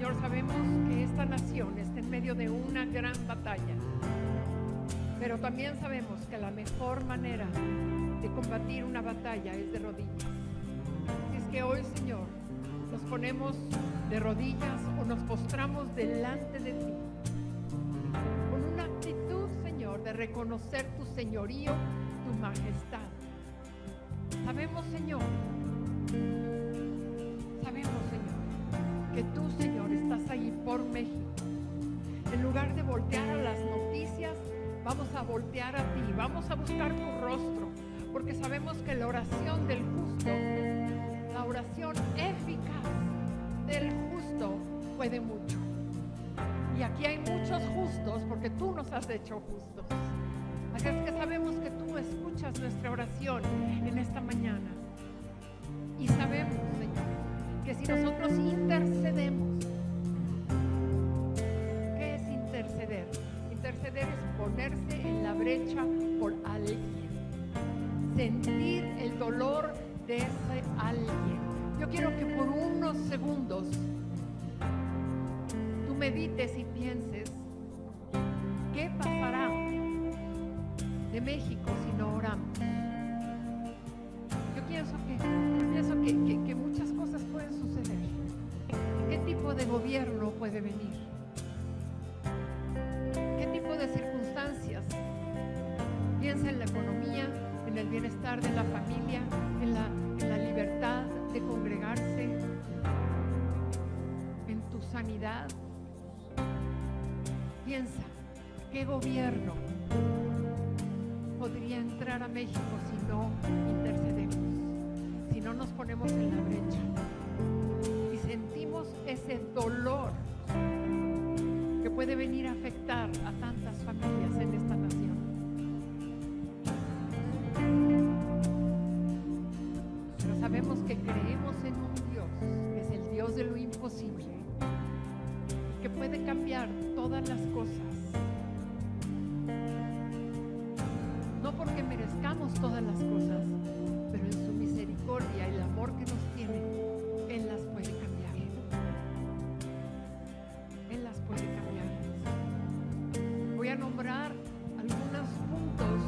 Señor, sabemos que esta nación está en medio de una gran batalla, pero también sabemos que la mejor manera de combatir una batalla es de rodillas. Así es que hoy, Señor, nos ponemos de rodillas o nos postramos delante de ti con una actitud, Señor, de reconocer tu señorío, tu majestad. Sabemos, Señor, que tú, Señor, estás ahí por México. En lugar de voltear a las noticias, vamos a voltear a ti, vamos a buscar tu rostro, porque sabemos que la oración del justo, la oración eficaz del justo puede mucho. Y aquí hay muchos justos porque tú nos has hecho justos. Así es que sabemos que tú escuchas nuestra oración en esta mañana. Y sabemos, Señor, que si nosotros intercedemos, ¿qué es interceder? Interceder es ponerse en la brecha por alguien, sentir el dolor de ese alguien. Yo quiero que por unos segundos tú medites y pienses, ¿qué pasará de México si no oramos? Yo pienso que muchas cosas pueden suceder. ¿Qué tipo de gobierno puede venir? ¿Qué tipo de circunstancias? Piensa en la economía, en el bienestar de la familia, en la libertad de congregarse, en tu sanidad. Piensa, ¿qué gobierno podría entrar a México si no intercedemos? Si no nos ponemos en la brecha y sentimos ese dolor que puede venir a afectar a tantas familias en esta nación. Pero sabemos que creemos en un Dios que es el Dios de lo imposible, que puede cambiar todas las cosas. No porque merezcamos todas las cosas, pero en su misericordia y el amor que nos tiene, Él las puede cambiar. Él las puede cambiar. Voy a nombrar algunos puntos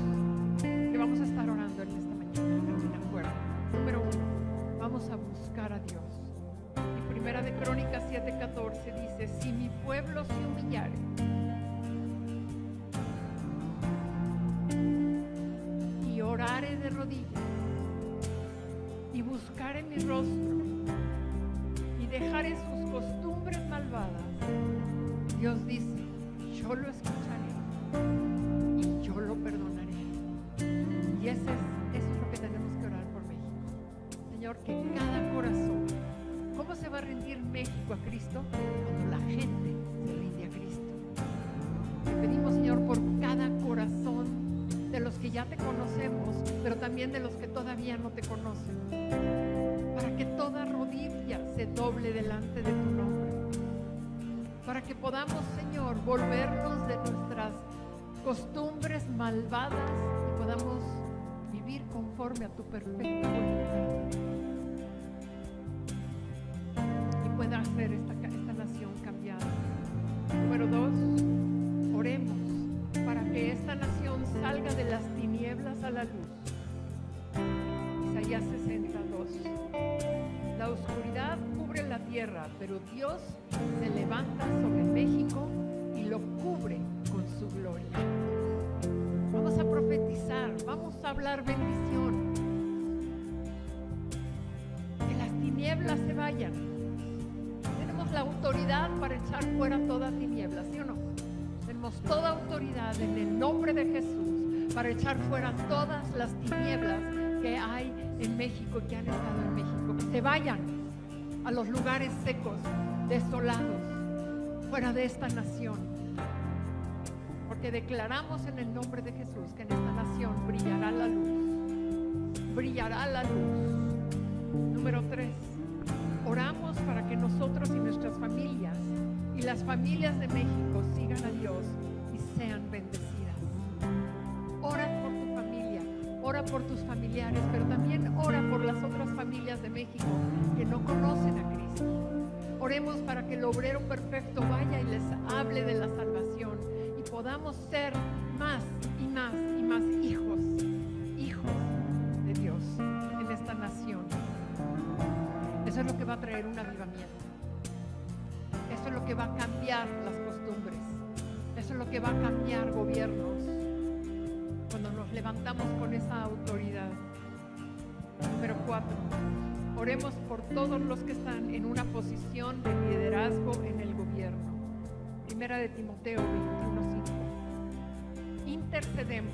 que vamos a estar orando en esta mañana. ¿De acuerdo? Número 1, vamos a buscar a Dios. Y Primera de Crónicas 7:14 dice: si mi pueblo se humillare y orare de rodillas y buscare mi rostro y dejare sus costumbres malvadas, Dios dice, yo lo escucharé y yo lo perdonaré. Y eso es lo que tenemos que orar por México. Señor, que cada corazón, ¿cómo se va a rendir México a Cristo? Cuando la gente se rinde a Cristo. Te pedimos, Señor, por cada corazón de los que ya te conocemos, pero también de los que todavía no te conocen, para que toda rodilla se doble delante de tu nombre, para que podamos, Señor, volvernos de nuestras costumbres malvadas y podamos vivir conforme a tu perfecta voluntad y pueda hacer esta nación cambiada. Número 2, oremos para que esta nación salga de las tinieblas a la luz. Isaías 62. La oscuridad cubre la tierra, pero Dios se levanta sobre México y lo cubre con su gloria. Vamos a profetizar, vamos a hablar bendición. Que las tinieblas se vayan. Tenemos la autoridad para echar fuera toda tiniebla, ¿sí o no? Tenemos toda autoridad en el nombre de Jesús para echar fuera todas las tinieblas que hay en México y que han estado en México. Que se vayan a los lugares secos, desolados, fuera de esta nación. Porque declaramos en el nombre de Jesús que en esta nación brillará la luz. Brillará la luz. Número 3. Oramos para que nosotros y nuestras familias y las familias de México sigan a Dios y sean bendecidas. Ora por tu familia, ora por tus familiares, pero también ora por las otras familias de México que no conocen a Cristo. Oremos para que el obrero perfecto vaya y les hable de la salvación y podamos ser más y más y más hijos de Dios en esta nación. Eso es lo que va a traer un avivamiento. Eso es lo que va a cambiar las costumbres. Eso es lo que va a cambiar gobiernos cuando nos levantamos con esa autoridad. Número 4. Oremos por todos los que están en una posición de liderazgo en el gobierno. Primera de Timoteo 21:5. Intercedemos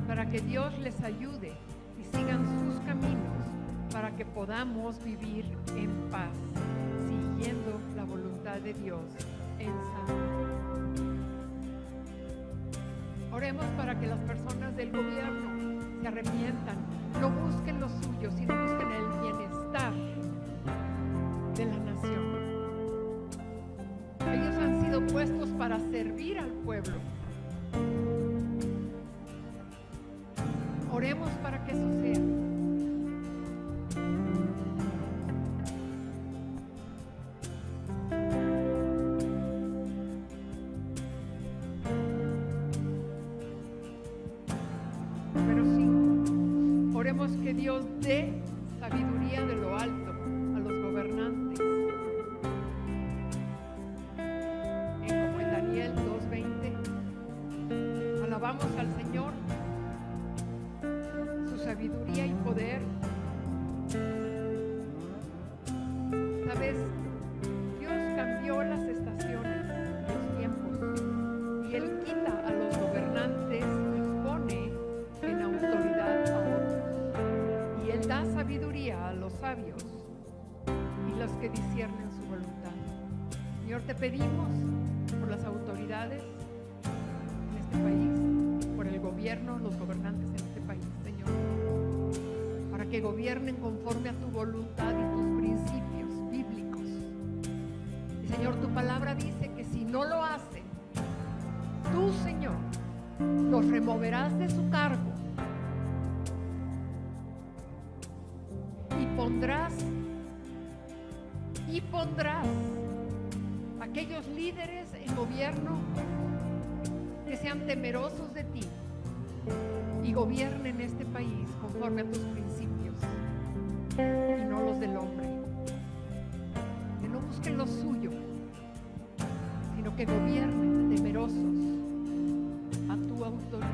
para que Dios les ayude y sigan sus caminos para que podamos vivir en paz, siguiendo la voluntad de Dios en salud. Oremos para que las personas del gobierno se arrepientan, no busquen lo suyo, sino busquen el bienestar de la nación. Ellos han sido puestos para servir al pueblo. Oremos para que eso sea. Número 5. Oremos que Dios dé sabiduría de lo alto a los gobernantes. Como en Daniel 2:20. Alabamos al Señor, su sabiduría y poder. ¿Sabes? Dios cambió las estaciones, los tiempos, y Él quita a los gobernantes y pone en autoridad a otros. Y Él da sabiduría a los sabios y los que disciernen su voluntad. Señor, te pedimos por las autoridades en este país, por el gobierno, los gobernantes en este país, Señor, para que gobiernen conforme a tu voluntad y tus principios bíblicos. Y Señor, tu palabra dice que si no lo hacen, tú, Señor, los removerás de su cargo y pondrás aquellos líderes en gobierno que sean temerosos de ti y gobiernen este país conforme a tus principios y no los del hombre. Que no busquen lo suyo, sino que gobiernen temerosos a tu autoridad.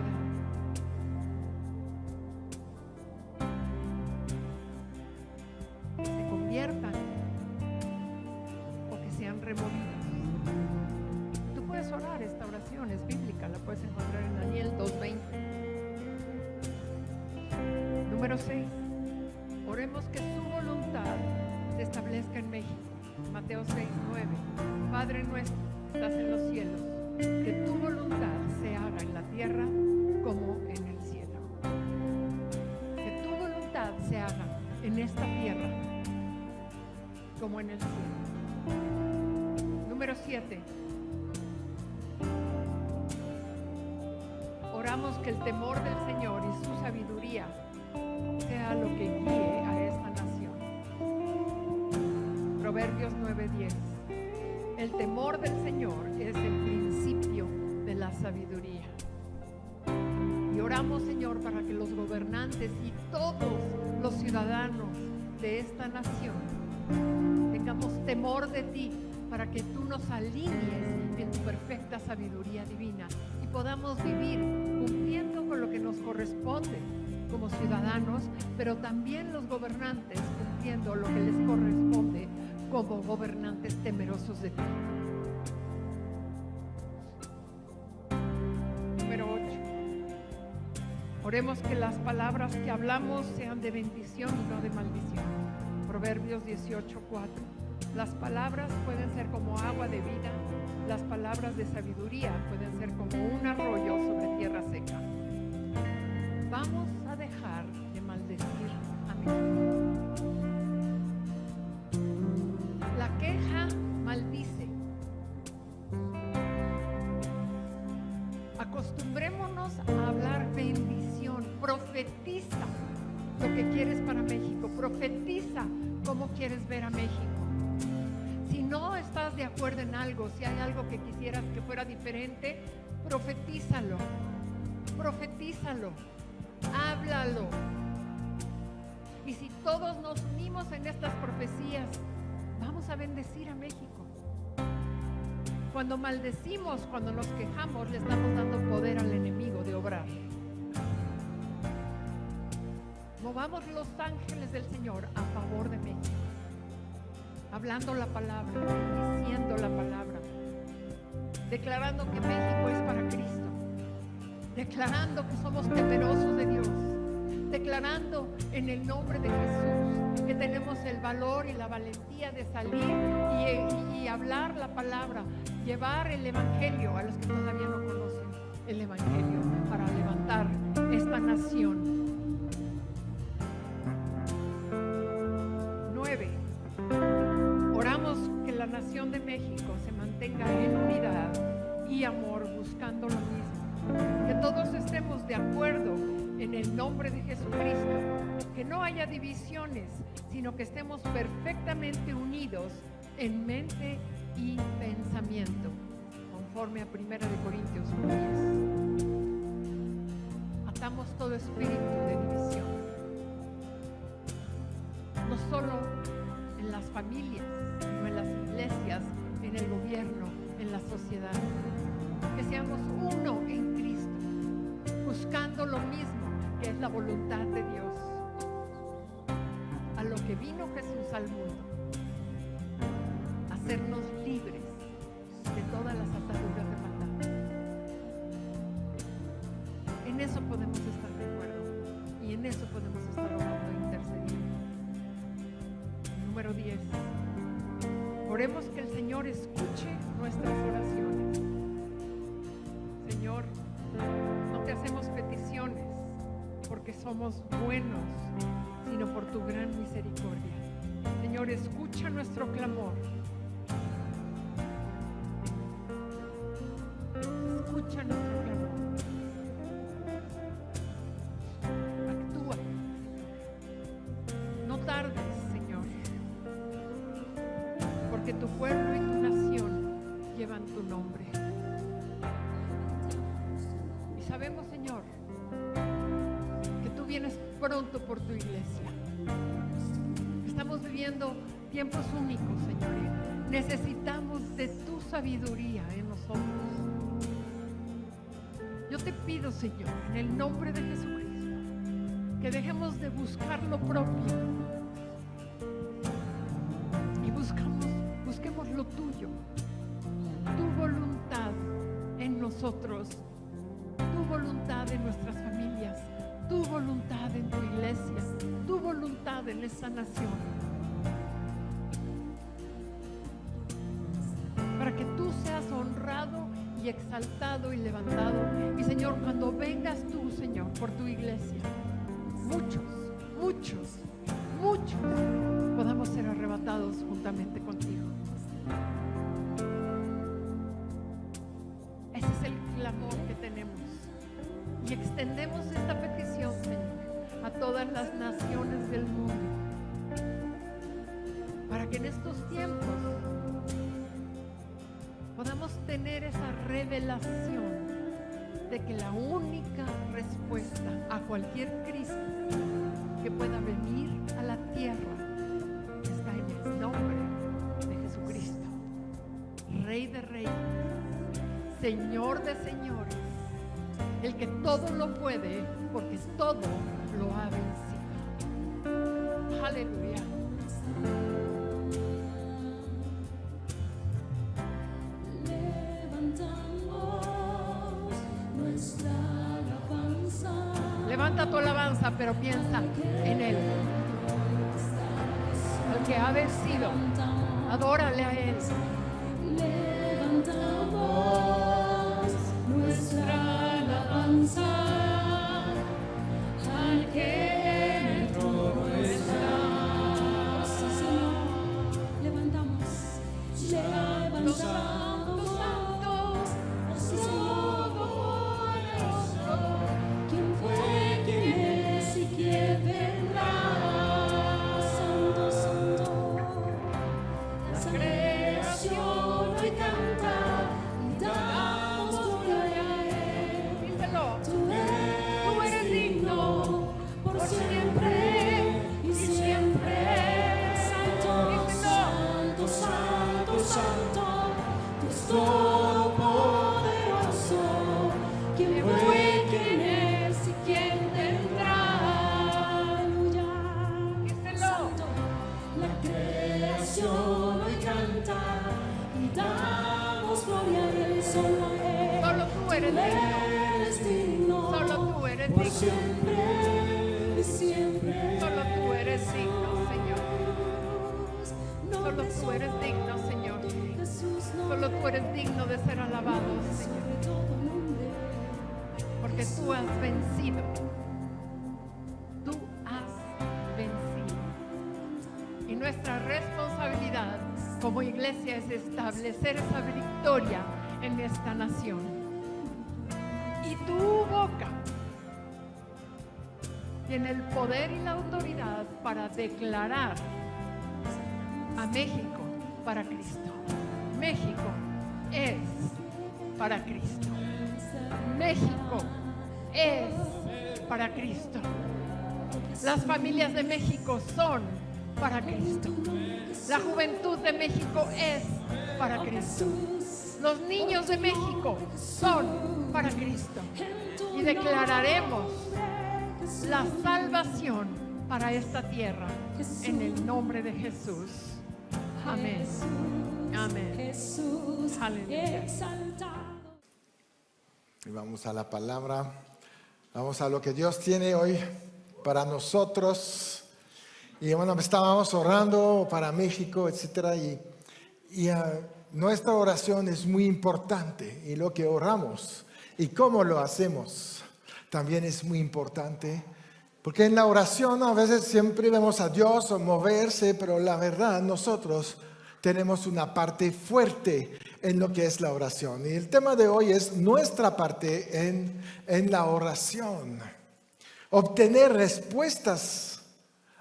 Que se conviertan o que sean removidos. Tú puedes orar, esta oración es bíblica, la puedes encontrar en Daniel 2:20. Número 6. Oremos que su voluntad se establezca en México. Mateo 6:9. Padre nuestro que estás en los cielos, que tu voluntad se haga en la tierra como en el cielo. Que tu voluntad se haga en esta tierra como en el cielo. Número 7. Oramos que el temor del Señor y su sabiduría sea lo que guíe a esta nación. Proverbios 9:10. El temor del Señor es el principio de la sabiduría. Y oramos, Señor, para que los gobernantes y todos los ciudadanos de esta nación tengamos temor de ti, para que tú nos alinees en tu perfecta sabiduría divina y podamos vivir cumpliendo con lo que nos corresponde como ciudadanos, pero también los gobernantes cumpliendo lo que les corresponde como gobernantes temerosos de ti. Número 8. Oremos que las palabras que hablamos sean de bendición y no de maldición. Proverbios 18:4. Las palabras pueden ser como agua de vida, las palabras de sabiduría pueden ser como un arroyo sobre tierra seca. Vamos a dejar de maldecir a México. La queja maldice. Acostumbrémonos a hablar bendición. Profetiza lo que quieres para México. Profetiza cómo quieres ver a México. Si no estás de acuerdo en algo, si hay algo que quisieras que fuera diferente, profetízalo, háblalo. Y si todos nos unimos en estas profecías, vamos a bendecir a México. Cuando maldecimos, cuando nos quejamos, le estamos dando poder al enemigo de obrar. Movamos los ángeles del Señor a favor de México, hablando la palabra, diciendo la palabra, declarando que México es para Cristo, declarando que somos temerosos de Dios, declarando en el nombre de Jesús que tenemos el valor y la valentía de salir y hablar la palabra, llevar el evangelio a los que todavía no conocen el evangelio, para levantar esta nación. 9. Oramos que la nación de México se mantenga en unidad y amor, buscando lo mismo, que todos estemos de acuerdo en el nombre de Jesucristo, que no haya divisiones, sino que estemos perfectamente unidos en mente y pensamiento, conforme a 1 Corintios 10. Atamos todo espíritu de división, no solo en las familias, sino en las iglesias, en el gobierno, en la sociedad. Que seamos uno en Cristo, buscando lo mismo, que es la voluntad de Dios, a lo que vino Jesús al mundo, hacernos libres de todas las ataduras de maldad. En eso podemos estar de acuerdo y en eso podemos estar orando e intercediendo. Número 10. Oremos que el Señor escuche nuestras oraciones. Señor, no te hacemos peticiones porque somos buenos, sino por tu gran misericordia. Señor, escucha nuestro clamor. Escucha nuestro clamor. Actúa. No tardes, Señor, porque tu pueblo y tu nación llevan tu nombre. Y sabemos, Señor, que tú vienes pronto por tu iglesia. Estamos viviendo tiempos únicos, Señor. Necesitamos de tu sabiduría en nosotros. Yo te pido, Señor, en el nombre de Jesucristo, que dejemos de buscar lo propio y busquemos lo tuyo, tu voluntad en nosotros, tu voluntad en nuestras familias, tu voluntad en tu iglesia, tu voluntad en esta nación, para que tú seas honrado y exaltado y levantado. Y Señor, cuando vengas tú, Señor, por tu iglesia, muchos podamos ser arrebatados juntamente contigo. Ese es el clamor que tenemos. Y extendemos esta petición, Señor, a todas las naciones del mundo, para que en estos tiempos podamos tener esa revelación de que la única respuesta a cualquier crisis que pueda venir a la tierra está en el nombre de Jesucristo, Rey de Reyes, Señor de Señores, el que todo lo puede, porque todo lo ha vencido. Aleluya. Levanta tu alabanza, pero piensa en Él, al que ha vencido. Adórale a Él. Levantamos nuestra alabanza al que en el trono está. Sí, Señor. Levantamos. Creación Santo, Dios Todopoderoso, ¿quién fue, quién es y quién vendrá? Aleluya. Santo, la creación hoy canta y damos gloria a Él, solo a Él. Solo tú eres digno. Solo tú eres Por digno. siempre y siempre. Solo tú eres digno, Señor. Solo tú eres digno, Señor. Solo tú eres digno de ser alabado, Señor. Porque tú has vencido. Tú has vencido. Y nuestra responsabilidad como iglesia es establecer esa victoria en esta nación. Y tu boca tiene el poder y la autoridad para declarar a México para Cristo. México es para Cristo. México es para Cristo. Las familias de México son para Cristo. La juventud de México es para Cristo. Los niños de México son para Cristo. Y declararemos la salvación para esta tierra en el nombre de Jesús. Amén. Amén. Jesús, Aleluya. exaltado. Y vamos a la palabra, vamos a lo que Dios tiene hoy para nosotros. Y bueno, estábamos orando para México, etcétera, y nuestra oración es muy importante, y lo que oramos y cómo lo hacemos también es muy importante, porque en la oración a veces siempre vemos a Dios moverse, pero la verdad nosotros tenemos una parte fuerte en lo que es la oración. Y el tema de hoy es nuestra parte en la oración. Obtener respuestas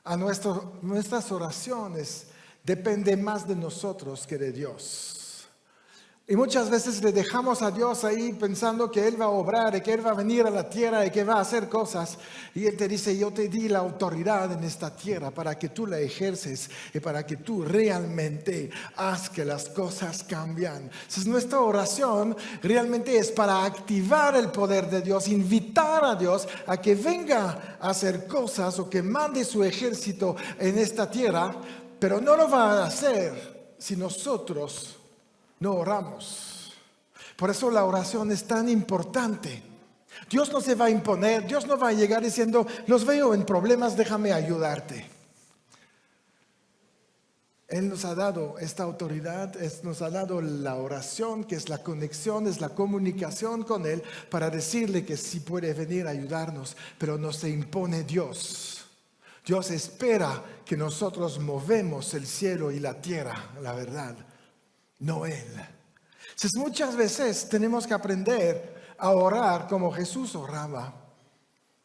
a nuestras oraciones depende más de nosotros que de Dios. Y muchas veces le dejamos a Dios ahí pensando que Él va a obrar y que Él va a venir a la tierra y que va a hacer cosas. Y Él te dice, yo te di la autoridad en esta tierra para que tú la ejerces y para que tú realmente hagas que las cosas cambian. Entonces nuestra oración realmente es para activar el poder de Dios, invitar a Dios a que venga a hacer cosas o que mande su ejército en esta tierra, pero no lo va a hacer si nosotros no oramos. Por eso la oración es tan importante. Dios no se va a imponer, Dios no va a llegar diciendo, los veo en problemas, déjame ayudarte. Él nos ha dado esta autoridad, nos ha dado la oración, que es la conexión, es la comunicación con Él, para decirle que sí puede venir a ayudarnos, pero no se impone Dios. Dios espera que nosotros movemos el cielo y la tierra, la verdad. No Él. Entonces muchas veces tenemos que aprender a orar como Jesús oraba,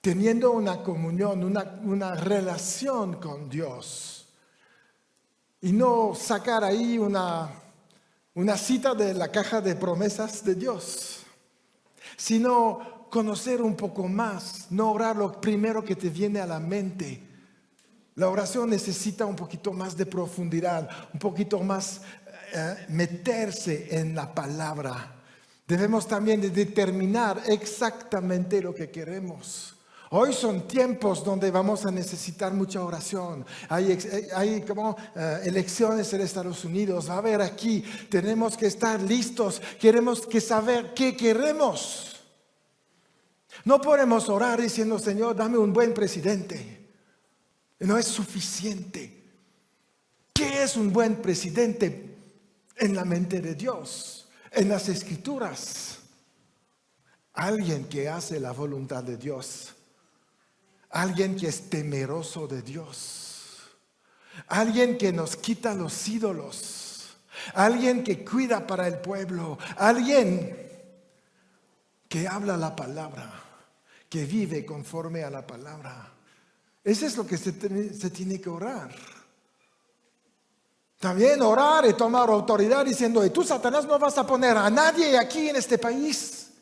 teniendo una comunión, una relación con Dios, y no sacar ahí una cita de la caja de promesas de Dios, sino conocer un poco más, no orar lo primero que te viene a la mente. La oración necesita un poquito más de profundidad, un poquito más meterse en la palabra. Debemos también de determinar exactamente lo que queremos. Hoy son tiempos donde vamos a necesitar mucha oración. Hay elecciones en Estados Unidos. Va a haber aquí. Tenemos que estar listos. Queremos que saber qué queremos. No podemos orar diciendo, Señor, dame un buen presidente. No es suficiente. ¿Qué es un buen presidente? En la mente de Dios, en las Escrituras, alguien que hace la voluntad de Dios, alguien que es temeroso de Dios, alguien que nos quita los ídolos, alguien que cuida para el pueblo, alguien que habla la palabra, que vive conforme a la palabra. Eso es lo que se tiene que orar. También orar y tomar autoridad diciendo, y tú, Satanás, no vas a poner a nadie aquí en este país.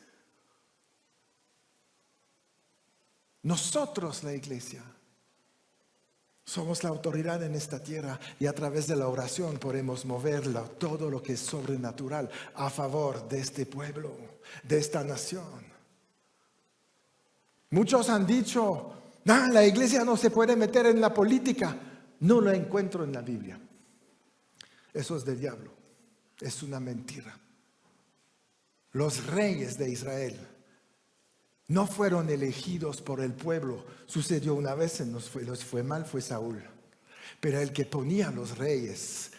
Nosotros, la iglesia, Somos la autoridad en esta tierra y a través de la oración podemos moverlo, todo lo que es sobrenatural a favor de este pueblo, de esta nación. Muchos han dicho, la iglesia no se puede meter en la política. No lo encuentro en la Biblia. Eso es del diablo. Es una mentira. Los reyes de Israel no fueron elegidos por el pueblo. Sucedió una vez, les fue mal, fue Saúl. Pero el que ponía a los reyes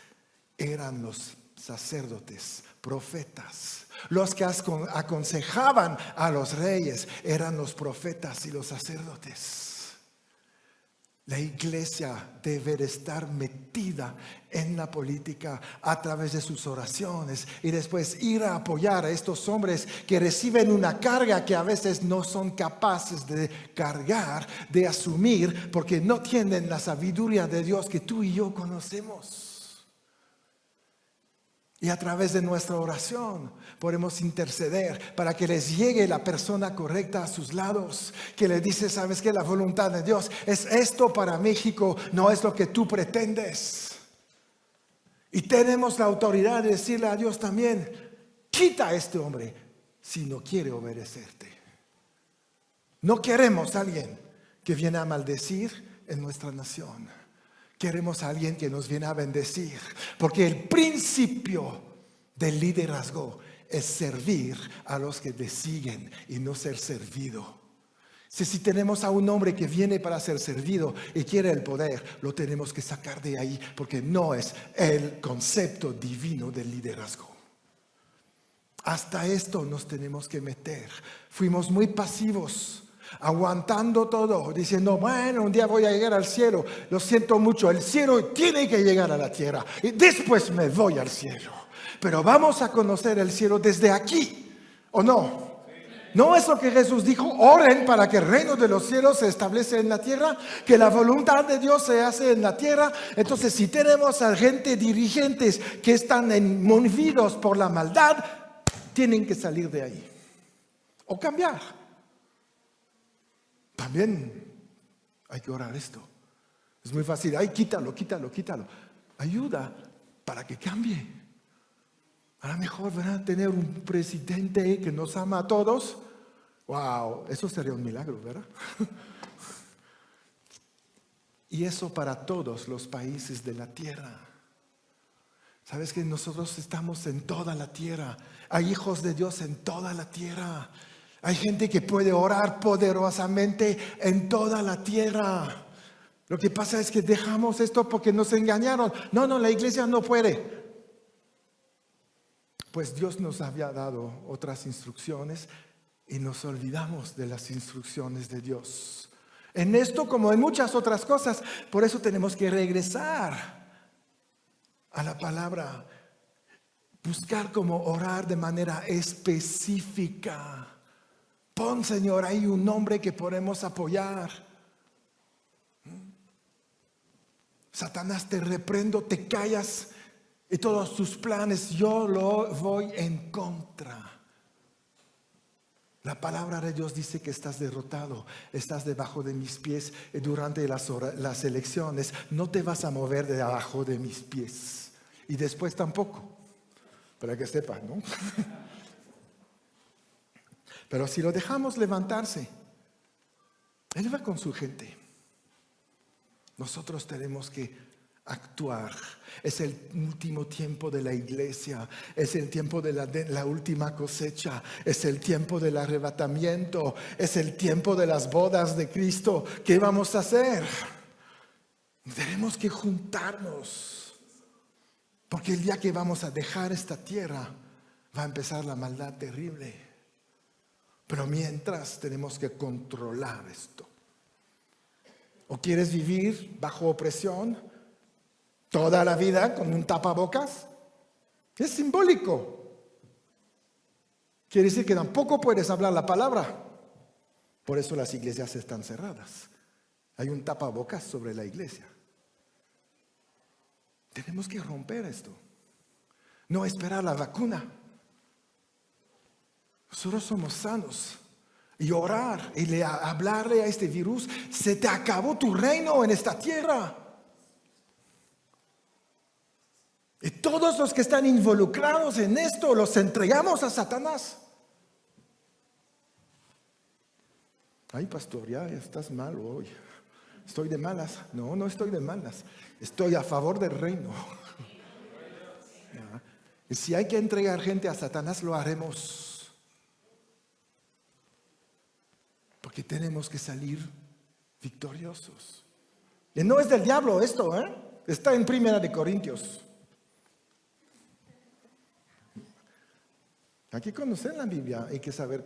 eran los sacerdotes, profetas. Los que aconsejaban a los reyes eran los profetas y los sacerdotes. La iglesia debe de estar metida en la política a través de sus oraciones y después ir a apoyar a estos hombres que reciben una carga que a veces no son capaces de cargar, de asumir, porque no tienen la sabiduría de Dios que tú y yo conocemos. Y a través de nuestra oración podemos interceder para que les llegue la persona correcta a sus lados, que les dice, ¿sabes qué? La voluntad de Dios es esto para México, no es lo que tú pretendes. Y tenemos la autoridad de decirle a Dios también, quita a este hombre si no quiere obedecerte. No queremos a alguien que viene a maldecir en nuestra nación. Queremos a alguien que nos viene a bendecir, porque el principio del liderazgo es servir a los que le siguen y no ser servido. Si tenemos a un hombre que viene para ser servido y quiere el poder, lo tenemos que sacar de ahí, porque no es el concepto divino del liderazgo. Hasta esto nos tenemos que meter. Fuimos muy pasivos, aguantando todo, diciendo, bueno, un día voy a llegar al cielo. Lo siento mucho, el cielo tiene que llegar a la tierra y después me voy al cielo. Pero vamos a conocer el cielo desde aquí, ¿o no? ¿No es lo que Jesús dijo? Oren para que el reino de los cielos se establece en la tierra, que la voluntad de Dios se hace en la tierra. Entonces, si tenemos a gente dirigentes que están movidos por la maldad, tienen que salir de ahí o cambiar. También hay que orar esto. Es muy fácil. Ay, quítalo. Ayuda para que cambie. A lo mejor van a tener un presidente que nos ama a todos. Wow, eso sería un milagro, ¿verdad? Y eso para todos los países de la tierra. Sabes que nosotros estamos en toda la tierra. Hay hijos de Dios en toda la tierra. Hay gente que puede orar poderosamente en toda la tierra. Lo que pasa es que dejamos esto porque nos engañaron. No, la iglesia no puede. Pues Dios nos había dado otras instrucciones y nos olvidamos de las instrucciones de Dios. En esto como en muchas otras cosas, por eso tenemos que regresar a la palabra. Buscar cómo orar de manera específica. Pon, Señor, ahí un nombre que podemos apoyar. Satanás, te reprendo, te callas y todos tus planes yo lo voy en contra. La palabra de Dios dice que estás derrotado, estás debajo de mis pies y durante las elecciones no te vas a mover de abajo de mis pies y después tampoco, para que sepan, ¿no? Pero si lo dejamos levantarse, Él va con su gente. Nosotros tenemos que actuar. Es el último tiempo de la iglesia. Es el tiempo de la última cosecha. Es el tiempo del arrebatamiento. Es el tiempo de las bodas de Cristo. ¿Qué vamos a hacer? Tenemos que juntarnos. Porque el día que vamos a dejar esta tierra, va a empezar la maldad terrible. Pero mientras tenemos que controlar esto. ¿O quieres vivir bajo opresión toda la vida con un tapabocas? Es simbólico. Quiere decir que tampoco puedes hablar la palabra. Por eso las iglesias están cerradas. Hay un tapabocas sobre la iglesia. Tenemos que romper esto. No esperar la vacuna. Nosotros somos sanos y orar y hablarle a este virus, se te acabó tu reino en esta tierra. Y todos los que están involucrados en esto los entregamos a Satanás. Ay, pastor, ya estás mal hoy. Estoy de malas. No, no estoy de malas. Estoy a favor del reino. ¿Ya? Y si hay que entregar gente a Satanás, lo haremos. Porque tenemos que salir victoriosos. Y no es del diablo esto, ¿eh? Está en 1 Corintios. Hay que conocer la Biblia, hay que saber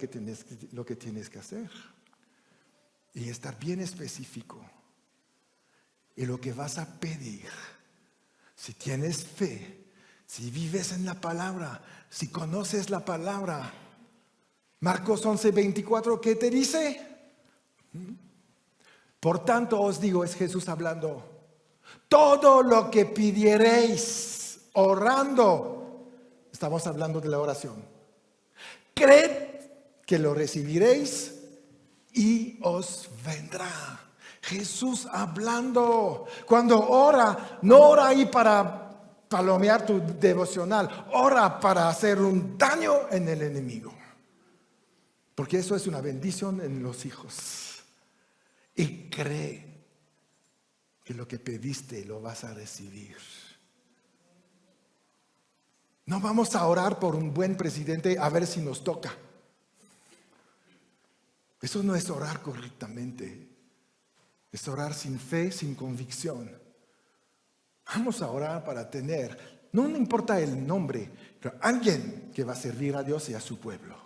lo que tienes que hacer. Y estar bien específico. Y lo que vas a pedir, si tienes fe, si vives en la palabra, si conoces la palabra. Marcos 11:24, ¿qué te dice? Por tanto os digo, es Jesús hablando, todo lo que pidiereis orando, estamos hablando de la oración, creed que lo recibiréis y os vendrá. Jesús hablando. Cuando ora, no ora ahí para palomear tu devocional, ora para hacer un daño en el enemigo. Porque eso es una bendición en los hijos. Y cree que lo que pediste lo vas a recibir. No vamos a orar por un buen presidente a ver si nos toca. Eso no es orar correctamente. Es orar sin fe, sin convicción. Vamos a orar para tener, no importa el nombre, pero alguien que va a servir a Dios y a su pueblo.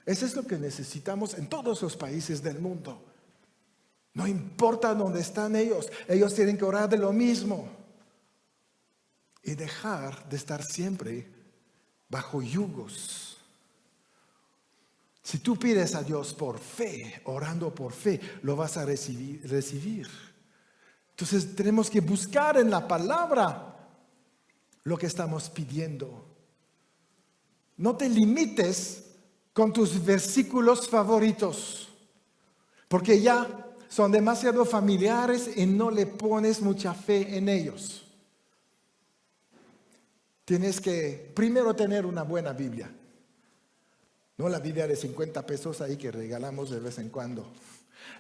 Eso es lo que necesitamos en todos los países del mundo. No importa dónde están ellos tienen que orar de lo mismo. Y dejar de estar siempre bajo yugos. Si tú pides a Dios por fe, orando por fe, lo vas a recibir. Entonces tenemos que buscar en la palabra lo que estamos pidiendo. No te limites con tus versículos favoritos, porque ya son demasiado familiares y no le pones mucha fe en ellos. Tienes que primero tener una buena Biblia. No la Biblia de 50 pesos ahí que regalamos de vez en cuando.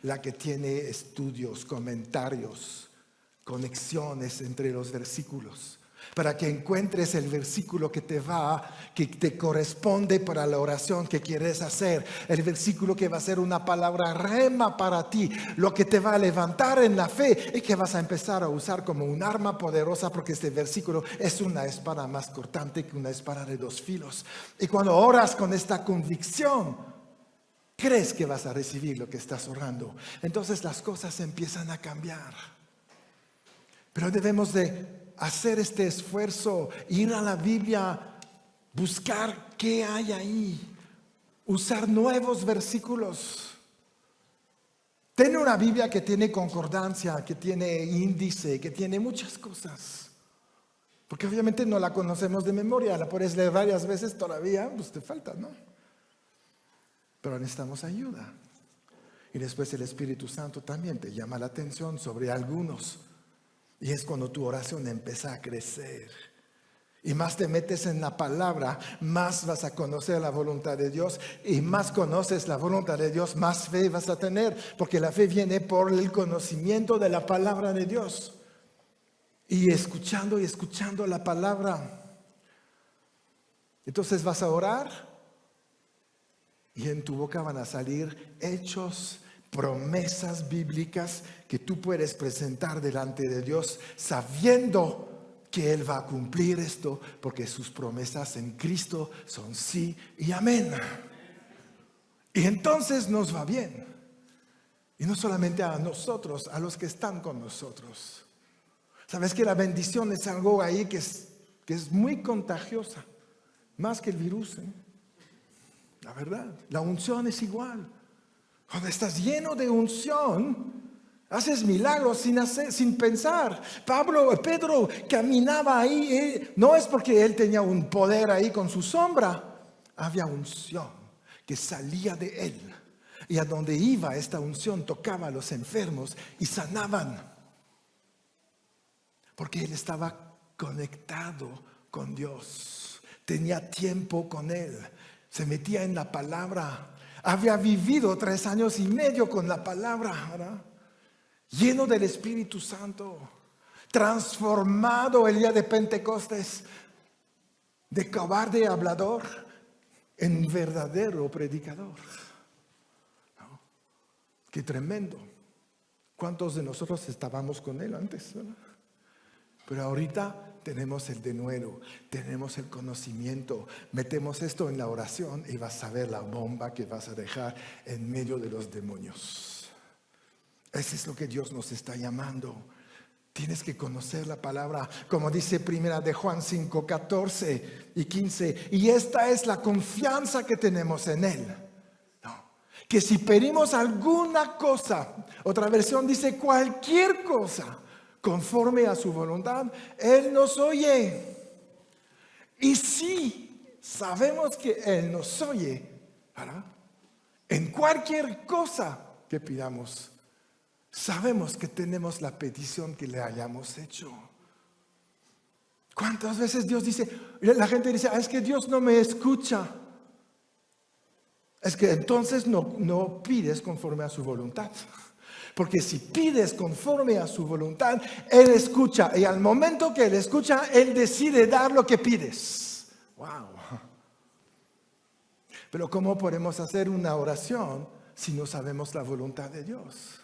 La que tiene estudios, comentarios, conexiones entre los versículos. Para que encuentres el versículo que te corresponde para la oración que quieres hacer. El versículo que va a ser una palabra rema para ti. Lo que te va a levantar en la fe y que vas a empezar a usar como un arma poderosa, porque este versículo es una espada más cortante que una espada de 2 filos. Y cuando oras con esta convicción, crees que vas a recibir lo que estás orando. Entonces las cosas empiezan a cambiar. Pero debemos de hacer este esfuerzo, ir a la Biblia, buscar qué hay ahí, usar nuevos versículos. Ten una Biblia que tiene concordancia, que tiene índice, que tiene muchas cosas. Porque obviamente no la conocemos de memoria, la puedes leer varias veces todavía, pues te falta, ¿no? Pero necesitamos ayuda. Y después el Espíritu Santo también te llama la atención sobre algunos. Y es cuando tu oración empieza a crecer. Y más te metes en la palabra, más vas a conocer la voluntad de Dios. Y más conoces la voluntad de Dios, más fe vas a tener. Porque la fe viene por el conocimiento de la palabra de Dios. Y escuchando la palabra. Entonces vas a orar. Y en tu boca van a salir hechos, promesas bíblicas que tú puedes presentar delante de Dios sabiendo que Él va a cumplir esto, porque sus promesas en Cristo son sí y amén. Y entonces nos va bien. Y no solamente a nosotros, a los que están con nosotros. Sabes que la bendición es algo ahí que es muy contagiosa, más que el virus, ¿eh? La verdad, la unción es igual. Cuando estás lleno de unción, haces milagros sin pensar. Pedro caminaba ahí, no es porque él tenía un poder ahí con su sombra. Había unción que salía de él. Y a donde iba esta unción tocaba a los enfermos y sanaban. Porque él estaba conectado con Dios. Tenía tiempo con él. Se metía en la palabra. Había vivido 3 años y medio con la palabra, ¿verdad? Lleno del Espíritu Santo. Transformado el día de Pentecostés. De cobarde hablador en verdadero predicador. ¿No? Qué tremendo. ¿Cuántos de nosotros estábamos con él antes, ¿verdad? Pero ahorita tenemos el denuedo, tenemos el conocimiento, metemos esto en la oración y vas a ver la bomba que vas a dejar en medio de los demonios. Eso es lo que Dios nos está llamando. Tienes que conocer la palabra, como dice primera de Juan 5, 14 y 15. Y esta es la confianza que tenemos en Él. No, que si pedimos alguna cosa, otra versión dice cualquier cosa, conforme a su voluntad, Él nos oye. Y si sabemos que Él nos oye, ¿verdad? En cualquier cosa que pidamos, sabemos que tenemos la petición que le hayamos hecho. ¿Cuántas veces Dios dice, la gente dice, es que Dios no me escucha? Es que entonces no pides conforme a su voluntad. Porque si pides conforme a su voluntad, Él escucha. Y al momento que Él escucha, Él decide dar lo que pides. ¡Wow! Pero ¿cómo podemos hacer una oración si no sabemos la voluntad de Dios?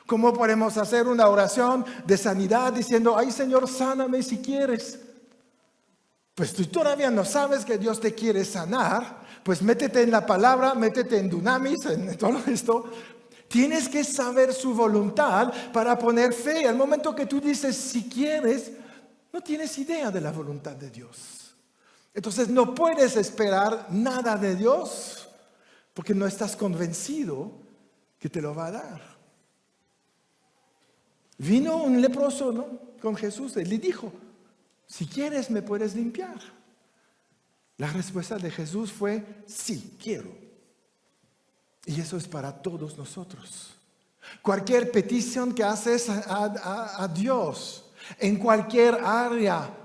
¿Cómo podemos hacer una oración de sanidad diciendo, ay Señor, sáname si quieres? Pues tú todavía no sabes que Dios te quiere sanar. Pues métete en la palabra, métete en Dunamis, en todo esto. Tienes que saber su voluntad para poner fe. Al momento que tú dices, si quieres, no tienes idea de la voluntad de Dios. Entonces no puedes esperar nada de Dios porque no estás convencido que te lo va a dar. Vino un leproso, ¿no?, con Jesús. Él le dijo, si quieres me puedes limpiar. La respuesta de Jesús fue, sí, quiero. Y eso es para todos nosotros. Cualquier petición que haces a Dios, en cualquier área,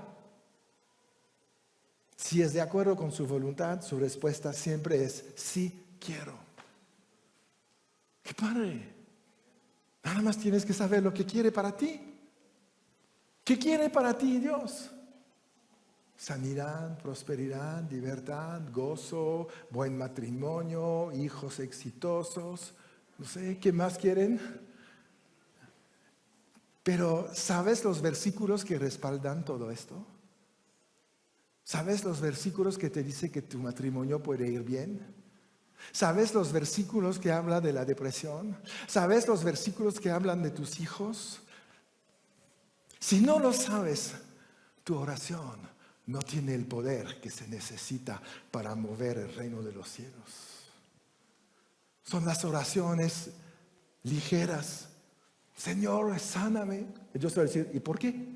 si es de acuerdo con su voluntad, su respuesta siempre es, sí, quiero. ¡Qué padre! Nada más tienes que saber lo que quiere para ti. ¿Qué quiere para ti Dios? Sanidad, prosperidad, libertad, gozo, buen matrimonio, hijos exitosos. No sé, ¿qué más quieren? Pero ¿sabes los versículos que respaldan todo esto? ¿Sabes los versículos que te dicen que tu matrimonio puede ir bien? ¿Sabes los versículos que hablan de la depresión? ¿Sabes los versículos que hablan de tus hijos? Si no lo sabes, tu oración no tiene el poder que se necesita para mover el reino de los cielos. Son las oraciones ligeras. Señor, sáname. Y Dios va a decir, ¿y por qué?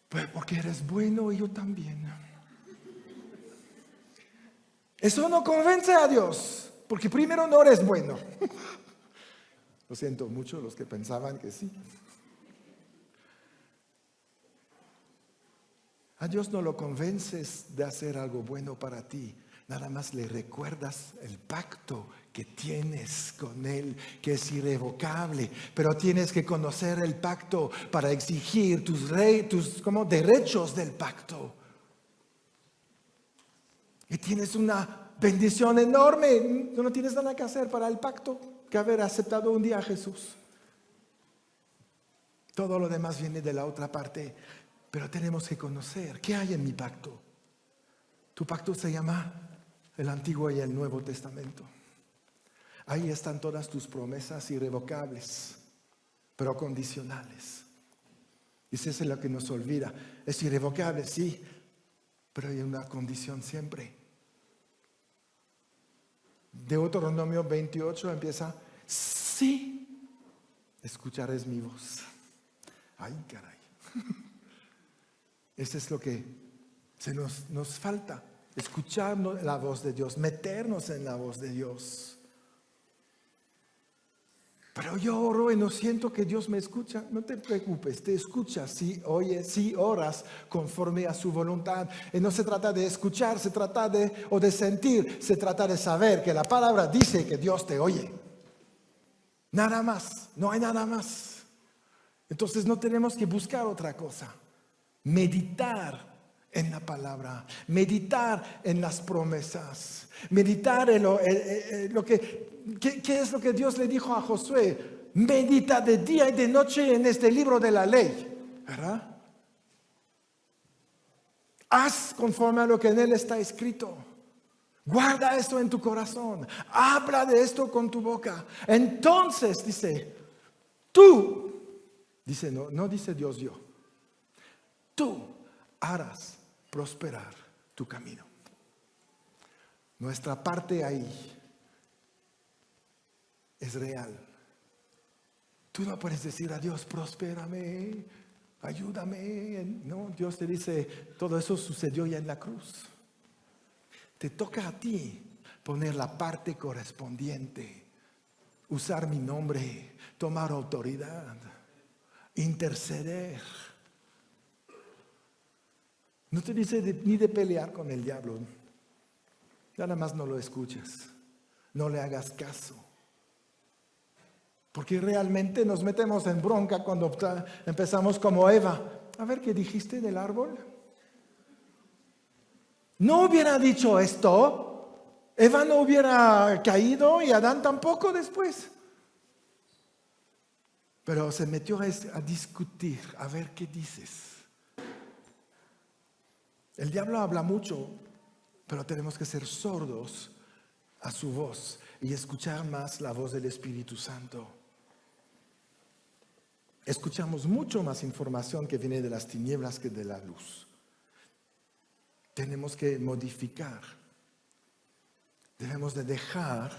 Pues porque eres bueno y yo también. Eso no convence a Dios, porque primero no eres bueno. Lo siento mucho los que pensaban que sí. A Dios no lo convences de hacer algo bueno para ti. Nada más le recuerdas el pacto que tienes con Él, que es irrevocable. Pero tienes que conocer el pacto para exigir tus derechos del pacto. Y tienes una bendición enorme. Tú no tienes nada que hacer para el pacto que haber aceptado un día a Jesús. Todo lo demás viene de la otra parte. Pero tenemos que conocer qué hay en mi pacto. Tu pacto se llama el Antiguo y el Nuevo Testamento. Ahí están todas tus promesas irrevocables, pero condicionales. Y eso es lo que nos olvida. Es irrevocable, sí, pero hay una condición siempre. Deuteronomio 28 empieza, sí, escucharéis mi voz. Ay, caray. Eso es lo que nos falta. escuchar la voz de Dios, meternos en la voz de Dios. Pero yo oro y no siento que Dios me escucha. No te preocupes, te escucha si oyes, si oras conforme a su voluntad. Y no se trata de escuchar, se trata de sentir, se trata de saber que la palabra dice que Dios te oye. Nada más, no hay nada más. Entonces no tenemos que buscar otra cosa. Meditar en la palabra, meditar en las promesas, meditar en ¿qué es lo que Dios le dijo a Josué? Medita de día y de noche en este libro de la ley, ¿verdad? Haz conforme a lo que en él está escrito. Guarda esto en tu corazón, habla de esto con tu boca. Entonces dice, no dice Dios yo, tú harás prosperar tu camino. Nuestra parte ahí es real. Tú no puedes decir a Dios, prospérame, ayúdame. No, Dios te dice, todo eso sucedió ya en la cruz. Te toca a ti poner la parte correspondiente, usar mi nombre, tomar autoridad, interceder. No te dice ni de pelear con el diablo. Nada más no lo escuches. No le hagas caso. Porque realmente nos metemos en bronca cuando empezamos como Eva. A ver, ¿qué dijiste del árbol? No hubiera dicho esto, Eva no hubiera caído y Adán tampoco después. Pero se metió a discutir, a ver qué dices. El diablo habla mucho, pero tenemos que ser sordos a su voz y escuchar más la voz del Espíritu Santo. Escuchamos mucho más información que viene de las tinieblas que de la luz. Tenemos que modificar. Debemos de dejar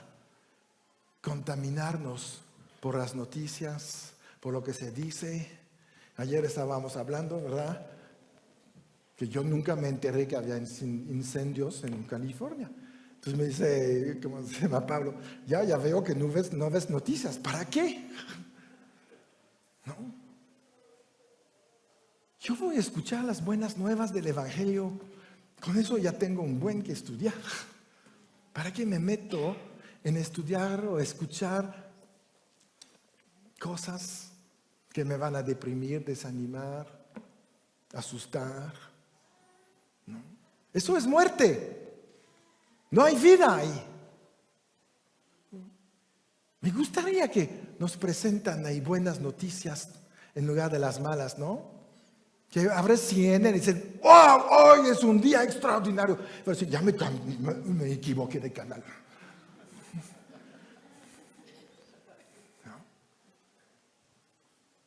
contaminarnos por las noticias, por lo que se dice. Ayer estábamos hablando, ¿verdad? Que yo nunca me enteré que había incendios en California. Entonces me dice, ¿cómo se llama Pablo? Ya veo que no ves noticias. ¿Para qué? ¿No? Yo voy a escuchar las buenas nuevas del Evangelio. Con eso ya tengo un buen que estudiar. ¿Para qué me meto en estudiar o escuchar cosas que me van a deprimir, desanimar, asustar? ¿No? Eso es muerte. No hay vida ahí. Me gustaría que nos presentan ahí buenas noticias en lugar de las malas, ¿no? Que abres CNN y dicen, ¡wow! Hoy es un día extraordinario. Pero si ya me equivoqué de canal. ¿No?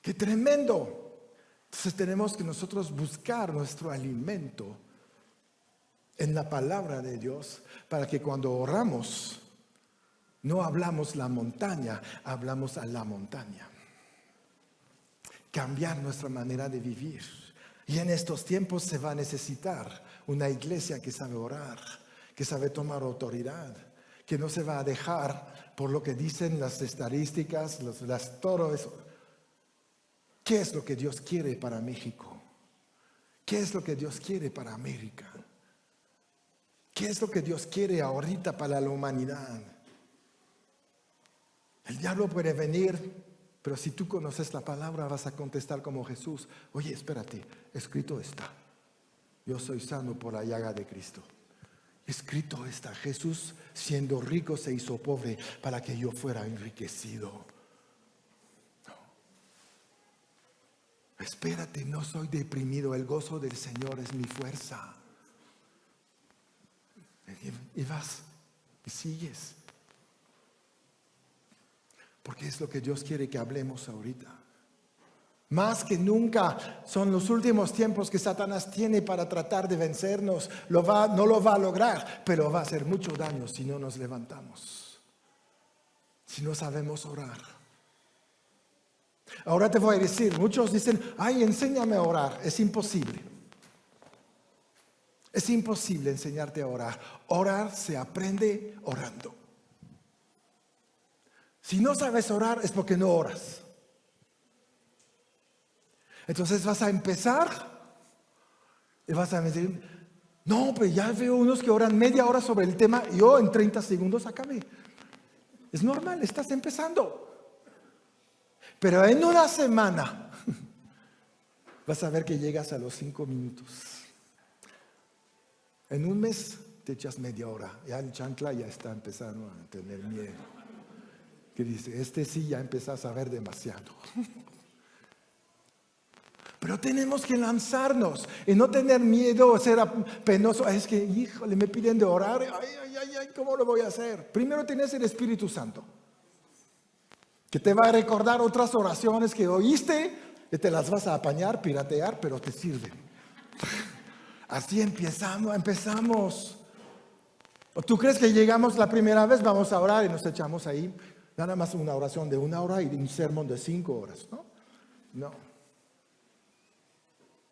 ¡Qué tremendo! Entonces tenemos que nosotros buscar nuestro alimento en la palabra de Dios para que cuando oramos no hablamos la montaña, hablamos a la montaña. Cambiar nuestra manera de vivir. Y en estos tiempos se va a necesitar una iglesia que sabe orar, que sabe tomar autoridad, que no se va a dejar por lo que dicen las estadísticas, todo eso. ¿Qué es lo que Dios quiere para México? ¿Qué es lo que Dios quiere para América? ¿Qué es lo que Dios quiere ahorita para la humanidad? El diablo puede venir, pero si tú conoces la palabra vas a contestar como Jesús. Oye, espérate, escrito está. Yo soy sano por la llaga de Cristo. Escrito está. Jesús, siendo rico, se hizo pobre para que yo fuera enriquecido. No. Espérate, no soy deprimido. El gozo del Señor es mi fuerza. Y vas y sigues. Porque es lo que Dios quiere que hablemos ahorita. Más que nunca son los últimos tiempos que Satanás tiene para tratar de vencernos. No lo va a lograr, pero va a hacer mucho daño si no nos levantamos. Si no sabemos orar. Ahora te voy a decir, muchos dicen, ay, enséñame a orar. Es imposible. Es imposible enseñarte a orar. Orar se aprende orando. Si no sabes orar es porque no oras. Entonces vas a empezar y vas a decir, no, pero ya veo unos que oran media hora sobre el tema y yo en 30 segundos acabé. Es normal, estás empezando. Pero en una semana vas a ver que llegas a los 5 minutos. En un mes te echas media hora. Ya el chancla ya está empezando a tener miedo. Que dice, sí ya empezás a ver demasiado. Pero tenemos que lanzarnos y no tener miedo, ser penoso. Es que, híjole, me piden de orar. Ay, ¿cómo lo voy a hacer? Primero tienes el Espíritu Santo, que te va a recordar otras oraciones que oíste y te las vas a apañar, piratear, pero te sirven. Así empezamos. ¿O tú crees que llegamos la primera vez, vamos a orar y nos echamos ahí? Nada más una oración de 1 hora y un sermón de 5 horas, ¿no? No.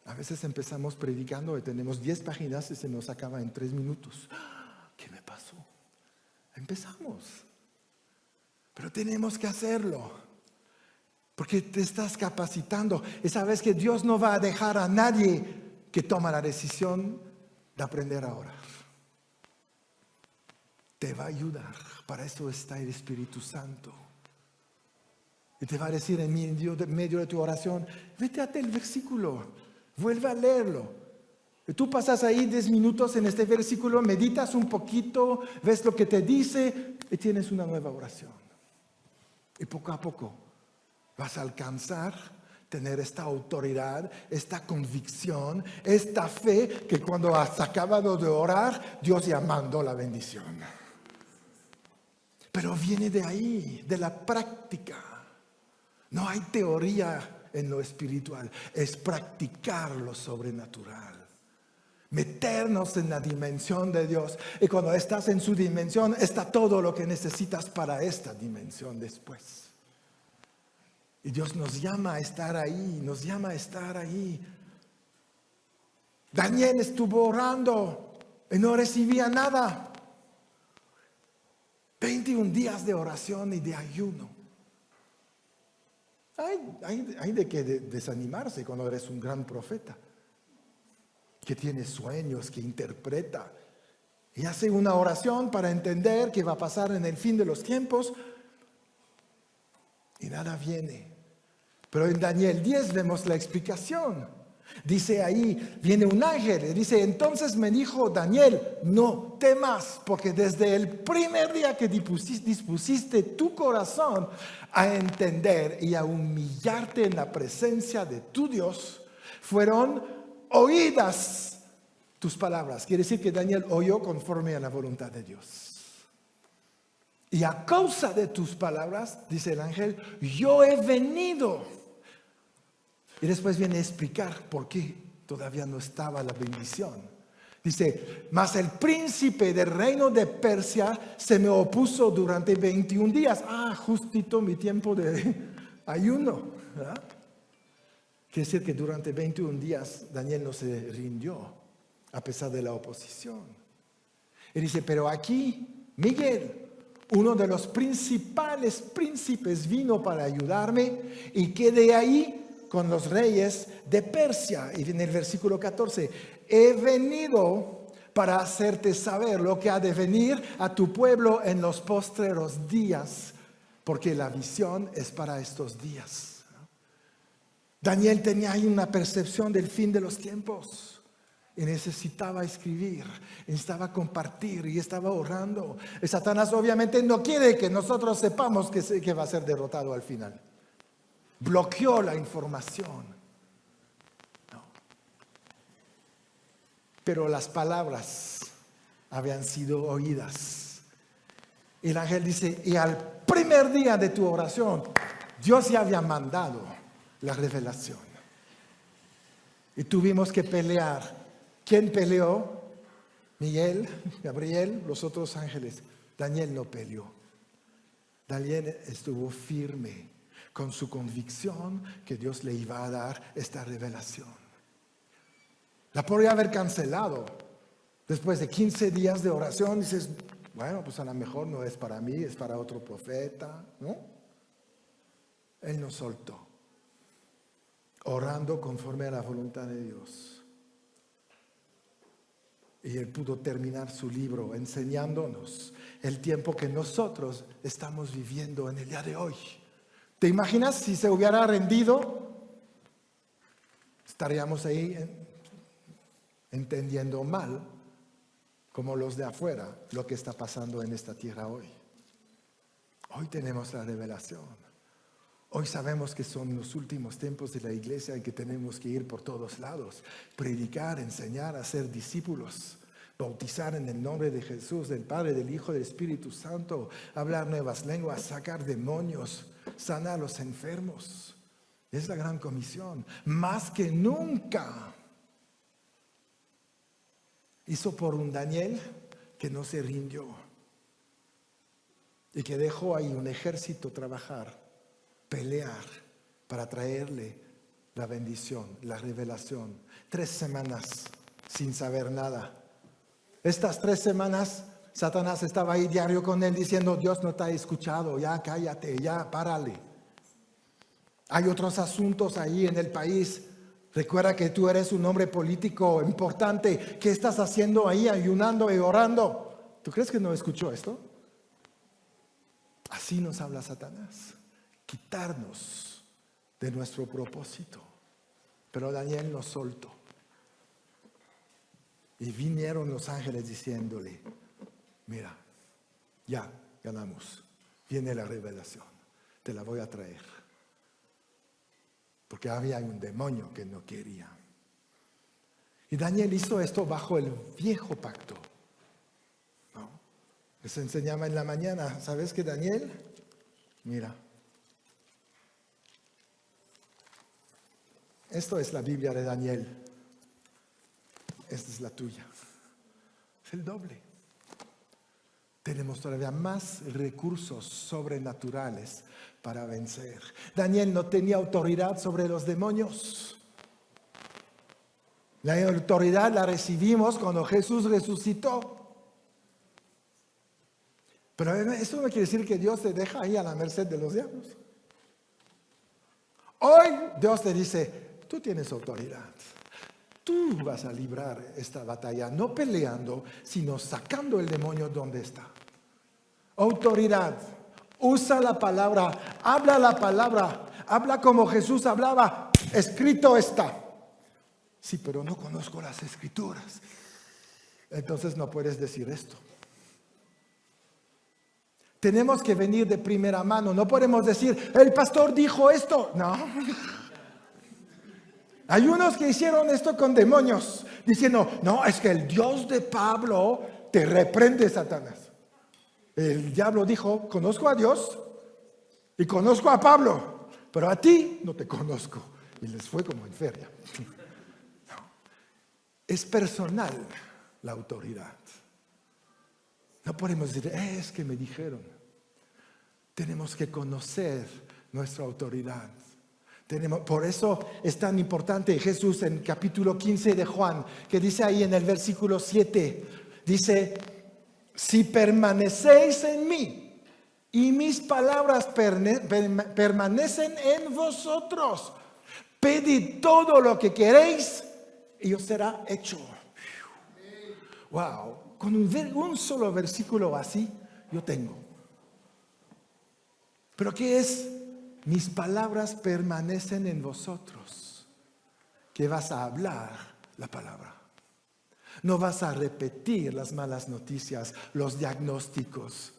A veces empezamos predicando y tenemos 10 páginas y se nos acaba en 3 minutos. ¿Qué me pasó? Empezamos. Pero tenemos que hacerlo. Porque te estás capacitando. Y sabes que Dios no va a dejar a nadie que toma la decisión de aprender a orar. Te va a ayudar. Para eso está el Espíritu Santo. Y te va a decir en medio de tu oración, vete hasta el versículo. Vuelve a leerlo. Y tú pasas ahí 10 minutos en este versículo, meditas un poquito, ves lo que te dice y tienes una nueva oración. Y poco a poco vas a alcanzar tener esta autoridad, esta convicción, esta fe que cuando has acabado de orar, Dios ya mandó la bendición. Pero viene de ahí, de la práctica. No hay teoría en lo espiritual, es practicar lo sobrenatural. Meternos en la dimensión de Dios. Y cuando estás en su dimensión, está todo lo que necesitas para esta dimensión después. Y Dios nos llama a estar ahí, nos llama a estar ahí. Daniel estuvo orando y no recibía nada. 21 días de oración y de ayuno. Hay de que desanimarse cuando eres un gran profeta, que tiene sueños, que interpreta y hace una oración para entender qué va a pasar en el fin de los tiempos y nada viene. Pero en Daniel 10 vemos la explicación. Dice ahí, viene un ángel y dice, entonces me dijo Daniel, no temas, porque desde el primer día que dispusiste tu corazón a entender y a humillarte en la presencia de tu Dios, fueron oídas tus palabras. Quiere decir que Daniel oyó conforme a la voluntad de Dios. Y a causa de tus palabras, dice el ángel, yo he venido. Y después viene a explicar por qué todavía no estaba la bendición. Dice, mas el príncipe del reino de Persia se me opuso durante 21 días. Justito mi tiempo de ayuno, ¿verdad? Quiere decir que durante 21 días Daniel no se rindió a pesar de la oposición. Y dice, pero aquí Miguel, uno de los principales príncipes, vino para ayudarme y quedé ahí con los reyes de Persia. Y en el versículo 14, he venido para hacerte saber lo que ha de venir a tu pueblo en los postreros días, porque la visión es para estos días. Daniel tenía ahí una percepción del fin de los tiempos y necesitaba escribir, necesitaba compartir y estaba orando. Y Satanás obviamente no quiere que nosotros sepamos que va a ser derrotado al final. Bloqueó la información. No. Pero las palabras habían sido oídas. Y el ángel dice, y al primer día de tu oración, Dios ya había mandado la revelación. Y tuvimos que pelear. ¿Quién peleó? Miguel, Gabriel, los otros ángeles. Daniel no peleó. Daniel estuvo firme con su convicción que Dios le iba a dar esta revelación. La podría haber cancelado, Después de 15 días de oración dices, bueno, pues a lo mejor no es para mí, es para otro profeta, ¿no? Él nos soltó, orando conforme a la voluntad de Dios. Y él pudo terminar su libro enseñándonos el tiempo que nosotros estamos viviendo en el día de hoy. ¿Te imaginas si se hubiera rendido? Estaríamos ahí entendiendo mal, como los de afuera, lo que está pasando en esta tierra hoy. Hoy tenemos la revelación. Hoy sabemos que son los últimos tiempos de la iglesia en que tenemos que ir por todos lados, predicar, enseñar, hacer discípulos, bautizar en el nombre de Jesús, del Padre, del Hijo, del Espíritu Santo, hablar nuevas lenguas, sacar demonios, sanar a los enfermos. Es la gran comisión. Más que nunca hizo por un Daniel que no se rindió y que dejó ahí un ejército trabajar, pelear para traerle la bendición, la revelación. 3 semanas sin saber nada. Estas 3 semanas Satanás estaba ahí diario con él diciendo, Dios no te ha escuchado, ya cállate, ya párale. Hay otros asuntos ahí en el país. Recuerda que tú eres un hombre político importante. ¿Qué estás haciendo ahí ayunando y orando? ¿Tú crees que no escuchó esto? Así nos habla Satanás. Quitarnos de nuestro propósito. Pero Daniel nos soltó. Y vinieron los ángeles diciéndole, mira, ya ganamos. Viene la revelación. Te la voy a traer. Porque había un demonio que no quería. Y Daniel hizo esto bajo el viejo pacto. ¿No? Les enseñaba en la mañana, ¿sabes qué, Daniel? Mira. Esto es la Biblia de Daniel. Esta es la tuya. Es el doble. Tenemos todavía más recursos sobrenaturales para vencer. Daniel no tenía autoridad sobre los demonios. La autoridad la recibimos cuando Jesús resucitó. Pero eso no quiere decir que Dios te deja ahí a la merced de los diablos. Hoy Dios te dice, tú tienes autoridad. Tú vas a librar esta batalla, no peleando, sino sacando el demonio donde está. Autoridad. Usa la palabra, habla como Jesús hablaba, escrito está. Sí, pero no conozco las escrituras. Entonces no puedes decir esto. Tenemos que venir de primera mano, no podemos decir, el pastor dijo esto. No. Hay unos que hicieron esto con demonios, diciendo, no, es que el Dios de Pablo te reprende, Satanás. El diablo dijo, conozco a Dios y conozco a Pablo, pero a ti no te conozco. Y les fue como en feria. No. Es personal la autoridad. No podemos decir, es que me dijeron. Tenemos que conocer nuestra autoridad. Por eso es tan importante Jesús en capítulo 15 de Juan, que dice ahí en el versículo 7, dice, si permanecéis en mí y mis palabras permanecen en vosotros, pedid todo lo que queréis y os será hecho. Wow, con un solo versículo así yo tengo. ¿Pero qué es? Mis palabras permanecen en vosotros. Que vas a hablar la palabra. No vas a repetir las malas noticias, los diagnósticos.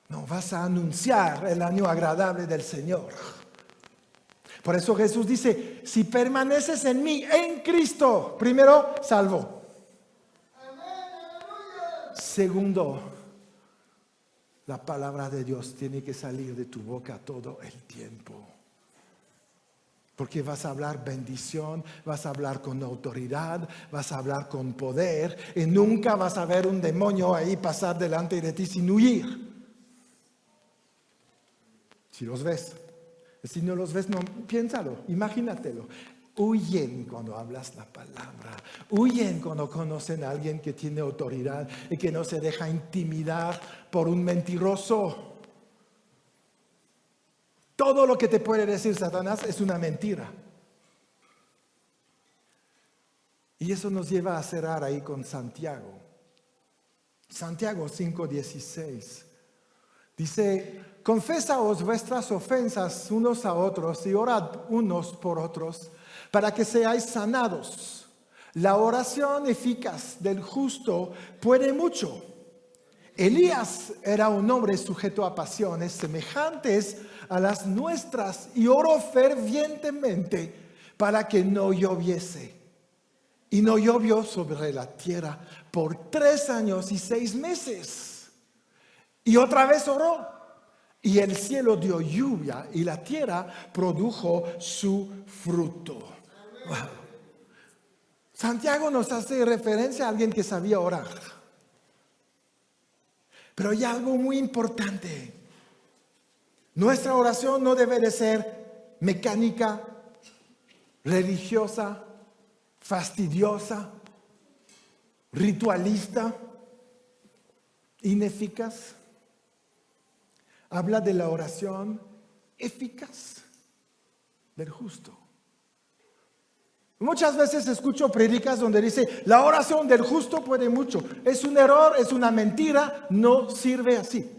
No, vas a anunciar el año agradable del Señor. Por eso Jesús dice, si permaneces en mí, en Cristo, primero, salvo. Segundo, la palabra de Dios tiene que salir de tu boca todo el tiempo. Porque vas a hablar bendición, vas a hablar con autoridad, vas a hablar con poder y nunca vas a ver un demonio ahí pasar delante de ti sin huir. Si los ves. Si no los ves, no, piénsalo, imagínatelo. Huyen cuando hablas la palabra. Huyen cuando conocen a alguien que tiene autoridad y que no se deja intimidar por un mentiroso. Todo lo que te puede decir Satanás es una mentira. Y eso nos lleva a cerrar ahí con Santiago. Santiago 5:16. Dice: confesaos vuestras ofensas unos a otros y orad unos por otros para que seáis sanados. La oración eficaz del justo puede mucho. Elías era un hombre sujeto a pasiones semejantes a las nuestras y oró fervientemente para que no lloviese. Y no llovió sobre la tierra por 3 años y 6 meses. Y otra vez oró. Y el cielo dio lluvia y la tierra produjo su fruto. Wow. Santiago nos hace referencia a alguien que sabía orar. Pero hay algo muy importante. Nuestra oración no debe de ser mecánica, religiosa, fastidiosa, ritualista, ineficaz. Habla de la oración eficaz del justo. Muchas veces escucho prédicas donde dice: la oración del justo puede mucho. Es un error, es una mentira, no sirve así.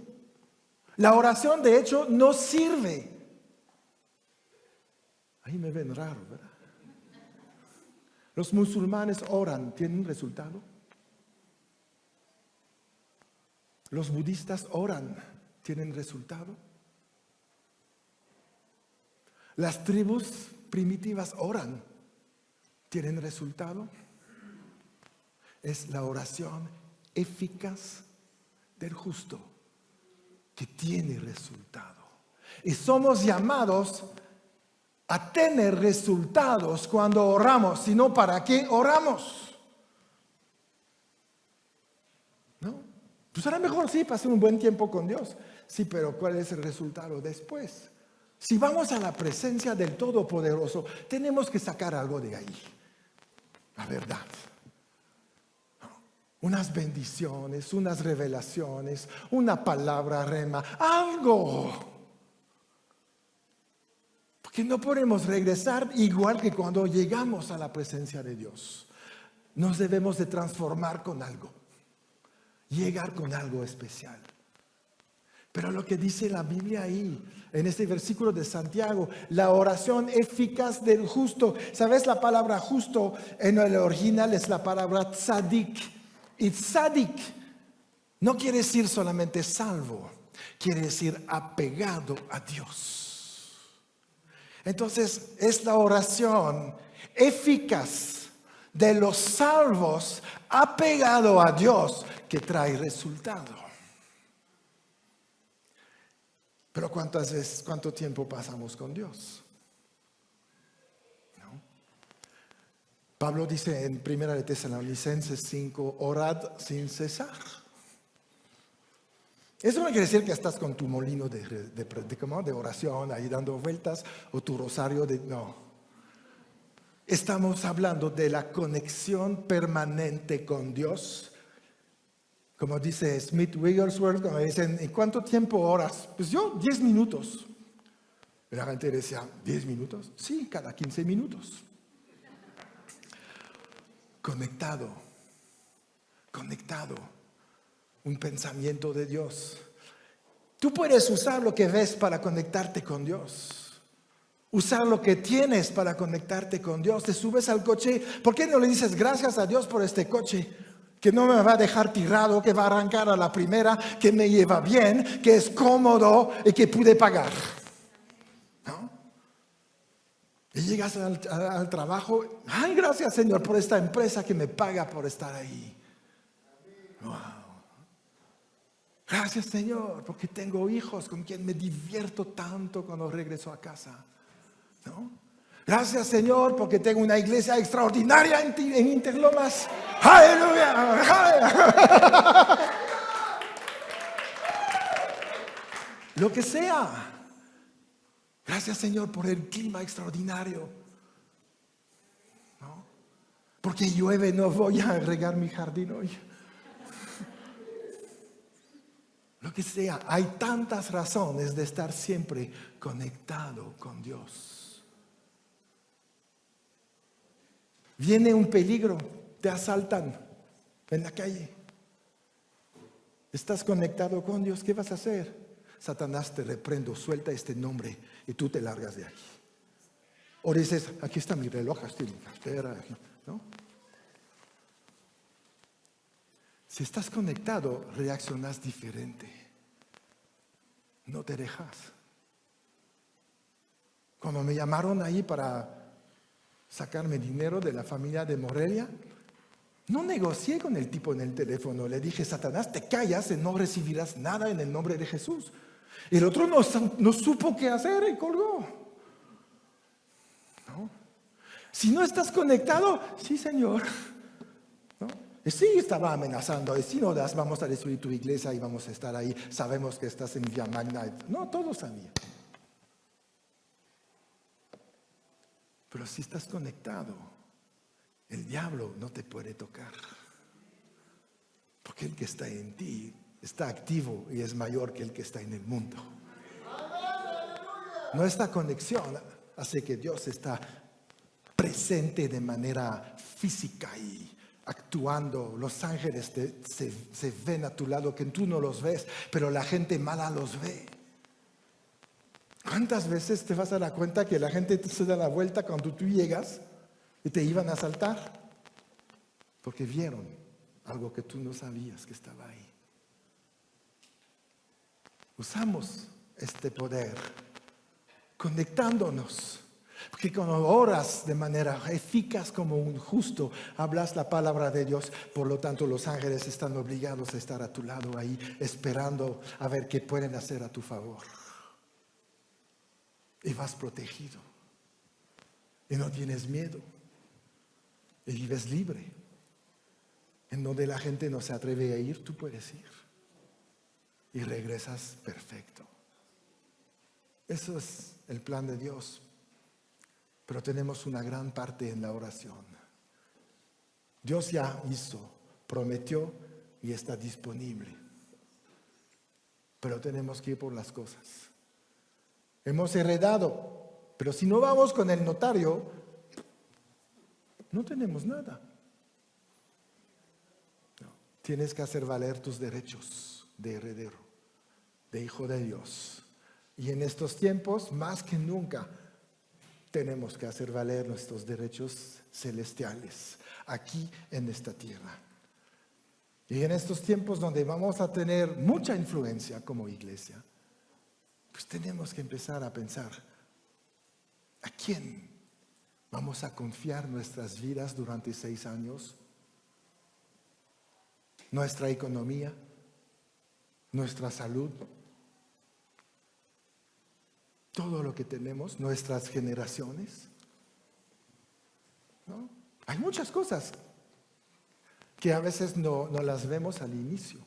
La oración de hecho no sirve. Ahí me ven raro, ¿verdad? Los musulmanes oran, ¿tienen resultado? Los budistas oran, ¿tienen resultado? Las tribus primitivas oran, ¿tienen resultado? Es la oración eficaz del justo que tiene resultado. Y somos llamados a tener resultados cuando oramos, sino ¿para qué oramos? ¿No? Pues será mejor, sí, pasar un buen tiempo con Dios. Sí, pero ¿cuál es el resultado después? Si vamos a la presencia del Todopoderoso, tenemos que sacar algo de ahí. La verdad. Unas bendiciones, unas revelaciones, una palabra rema, algo. Porque no podemos regresar igual que cuando llegamos a la presencia de Dios. Nos debemos de transformar con algo. Llegar con algo especial. Pero lo que dice la Biblia ahí, en este versículo de Santiago, la oración eficaz del justo. ¿Sabes? La palabra justo en el original es la palabra tzadik. Y tzadik no quiere decir solamente salvo, quiere decir apegado a Dios. Entonces es la oración eficaz de los salvos apegado a Dios que trae resultado. Pero ¿cuánto tiempo pasamos con Dios? ¿No? Pablo dice en 1 de Tesalonicenses 5, orad sin cesar. Eso no quiere decir que estás con tu molino de oración ahí dando vueltas o tu rosario no. Estamos hablando de la conexión permanente con Dios. Como dice Smith Wigglesworth, cuando dicen, ¿en cuánto tiempo oras? Pues yo, 10 minutos. Y la gente decía, ¿10 minutos? Sí, cada 15 minutos. Conectado. Un pensamiento de Dios. Tú puedes usar lo que ves para conectarte con Dios. Usar lo que tienes para conectarte con Dios. Te subes al coche. ¿Por qué no le dices gracias a Dios por este coche? Que no me va a dejar tirado, que va a arrancar a la primera, que me lleva bien, que es cómodo y que pude pagar. ¿No? Y llegas al trabajo. Ay, gracias Señor por esta empresa que me paga por estar ahí. Wow. Gracias Señor porque tengo hijos con quien me divierto tanto cuando regreso a casa. ¿No? Gracias Señor porque tengo una iglesia extraordinaria en Interlomas. ¡Aleluya! Lo que sea. Gracias Señor por el clima extraordinario. Porque llueve, no voy a regar mi jardín hoy. Lo que sea, hay tantas razones de estar siempre conectado con Dios. Viene un peligro, te asaltan en la calle. Estás conectado con Dios, ¿qué vas a hacer? Satanás, te reprendo, suelta este nombre y tú te largas de aquí. O dices, aquí está mi reloj, aquí está mi cartera, ¿no? Si estás conectado, reaccionas diferente. No te dejas. Cuando me llamaron ahí para sacarme dinero de la familia de Morelia, no negocié con el tipo en el teléfono. Le dije, Satanás, te callas y no recibirás nada en el nombre de Jesús. Y el otro no supo qué hacer y colgó. ¿No? Si no estás conectado, sí, Señor. ¿No? Y sí, estaba amenazando. Y si no das, vamos a destruir tu iglesia y vamos a estar ahí. Sabemos que estás en Vía Magna. No, todos sabían. Pero si estás conectado, el diablo no te puede tocar. Porque el que está en ti está activo y es mayor que el que está en el mundo. Nuestra conexión hace que Dios está presente de manera física y actuando. Los ángeles se ven a tu lado que tú no los ves, pero la gente mala los ve. ¿Cuántas veces te vas a dar cuenta que la gente se da la vuelta cuando tú llegas y te iban a asaltar? Porque vieron algo que tú no sabías que estaba ahí. Usamos este poder conectándonos. Porque cuando oras de manera eficaz como un justo, hablas la palabra de Dios. Por lo tanto, los ángeles están obligados a estar a tu lado ahí, esperando a ver qué pueden hacer a tu favor. Y vas protegido. Y no tienes miedo. Y vives libre. En donde la gente no se atreve a ir, tú puedes ir. Y regresas perfecto. Eso es el plan de Dios. Pero tenemos una gran parte en la oración. Dios ya hizo, prometió y está disponible. Pero tenemos que ir por las cosas. Hemos heredado, pero si no vamos con el notario, no tenemos nada. No. Tienes que hacer valer tus derechos de heredero, de hijo de Dios. Y en estos tiempos, más que nunca, tenemos que hacer valer nuestros derechos celestiales aquí en esta tierra. Y en estos tiempos donde vamos a tener mucha influencia como iglesia, pues tenemos que empezar a pensar, ¿a quién vamos a confiar nuestras vidas durante 6 años? Nuestra economía, nuestra salud, todo lo que tenemos, nuestras generaciones, ¿no? Hay muchas cosas que a veces no las vemos al inicio,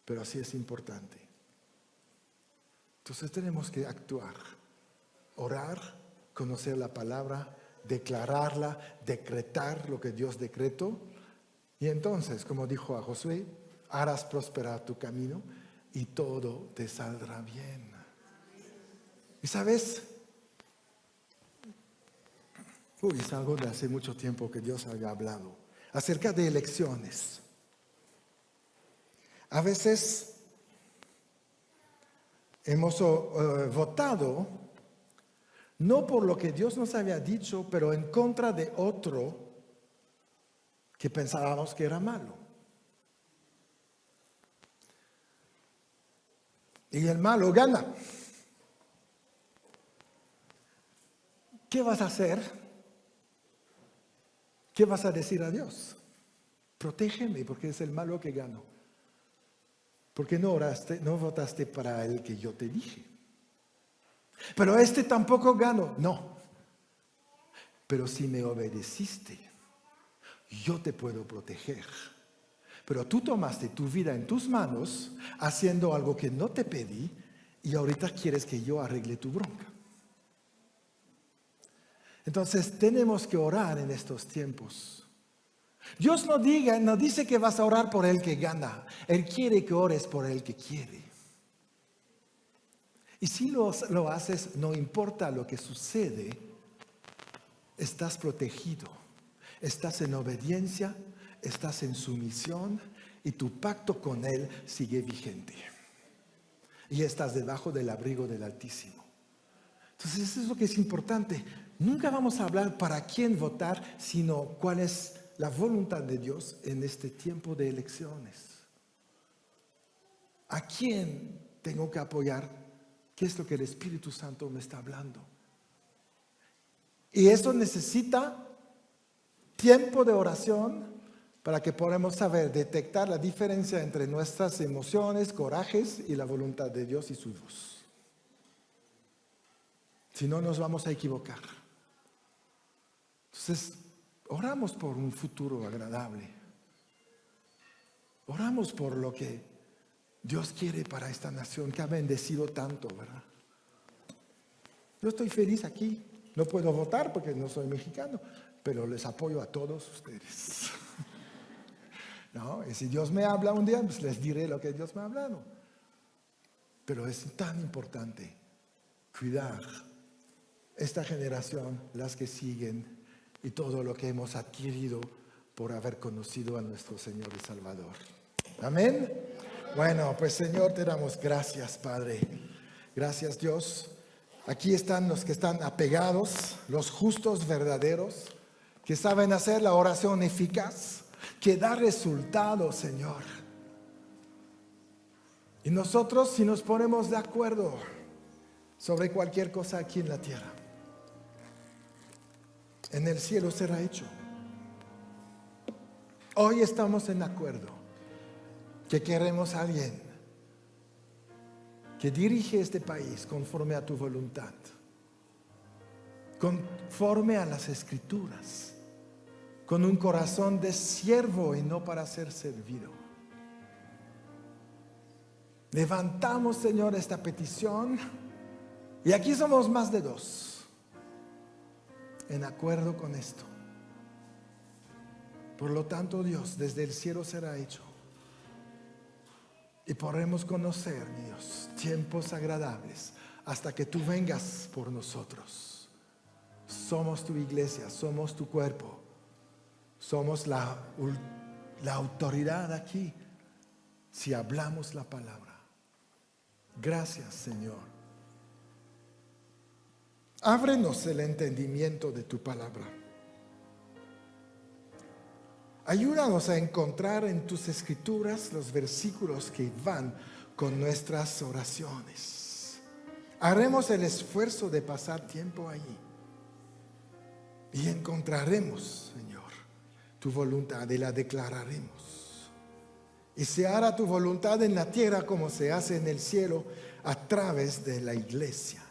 pero sí es importante. Entonces tenemos que actuar, orar, conocer la palabra, declararla, decretar lo que Dios decretó. Y entonces, como dijo a Josué, harás prosperar tu camino y todo te saldrá bien. Y sabes, es algo de hace mucho tiempo que Dios había hablado acerca de elecciones. A veces hemos votado no por lo que Dios nos había dicho, pero en contra de otro que pensábamos que era malo. Y el malo gana. ¿Qué vas a hacer? ¿Qué vas a decir a Dios? Protégeme porque es el malo que gano. ¿Por qué no oraste, no votaste para el que yo te dije? Pero este tampoco ganó. No. Pero si me obedeciste, yo te puedo proteger. Pero tú tomaste tu vida en tus manos haciendo algo que no te pedí y ahorita quieres que yo arregle tu bronca. Entonces tenemos que orar en estos tiempos. Dios no dice que vas a orar por el que gana. Él quiere que ores por el que quiere. Y si lo haces, no importa lo que sucede, estás protegido, estás en obediencia, estás en sumisión y tu pacto con Él sigue vigente. Y estás debajo del abrigo del Altísimo. Entonces eso es lo que es importante. Nunca vamos a hablar para quién votar, sino cuál es la voluntad de Dios en este tiempo de elecciones. ¿A quién tengo que apoyar? ¿Qué es lo que el Espíritu Santo me está hablando? Y eso necesita tiempo de oración para que podamos saber detectar la diferencia entre nuestras emociones, corajes y la voluntad de Dios y su voz. Si no, nos vamos a equivocar. Entonces, oramos por un futuro agradable. Oramos por lo que Dios quiere para esta nación que ha bendecido tanto, ¿verdad? Yo estoy feliz aquí. No puedo votar porque no soy mexicano, pero les apoyo a todos ustedes. ¿No? Y si Dios me habla un día, pues les diré lo que Dios me ha hablado. Pero es tan importante cuidar esta generación, las que siguen y todo lo que hemos adquirido por haber conocido a nuestro Señor y Salvador. Amén. Bueno, pues Señor, te damos gracias, Padre. Gracias, Dios. Aquí están los que están apegados, los justos verdaderos, que saben hacer la oración eficaz, que da resultados, Señor. Y nosotros, si nos ponemos de acuerdo sobre cualquier cosa aquí en la tierra, en el cielo será hecho. Hoy estamos en acuerdo que queremos a alguien que dirige este país conforme a tu voluntad, conforme a las Escrituras, con un corazón de siervo y no para ser servido. Levantamos, Señor, esta petición y aquí somos más de 2 en acuerdo con esto. Por lo tanto, Dios, desde el cielo será hecho. Y podremos conocer, mi Dios, tiempos agradables hasta que tú vengas por nosotros. Somos tu iglesia, somos tu cuerpo, somos la autoridad aquí si hablamos la palabra. Gracias, Señor. Ábrenos el entendimiento de tu palabra. Ayúdanos a encontrar en tus escrituras los versículos que van con nuestras oraciones. Haremos el esfuerzo de pasar tiempo allí y encontraremos, Señor, tu voluntad y la declararemos. Y se hará tu voluntad en la tierra como se hace en el cielo a través de la iglesia.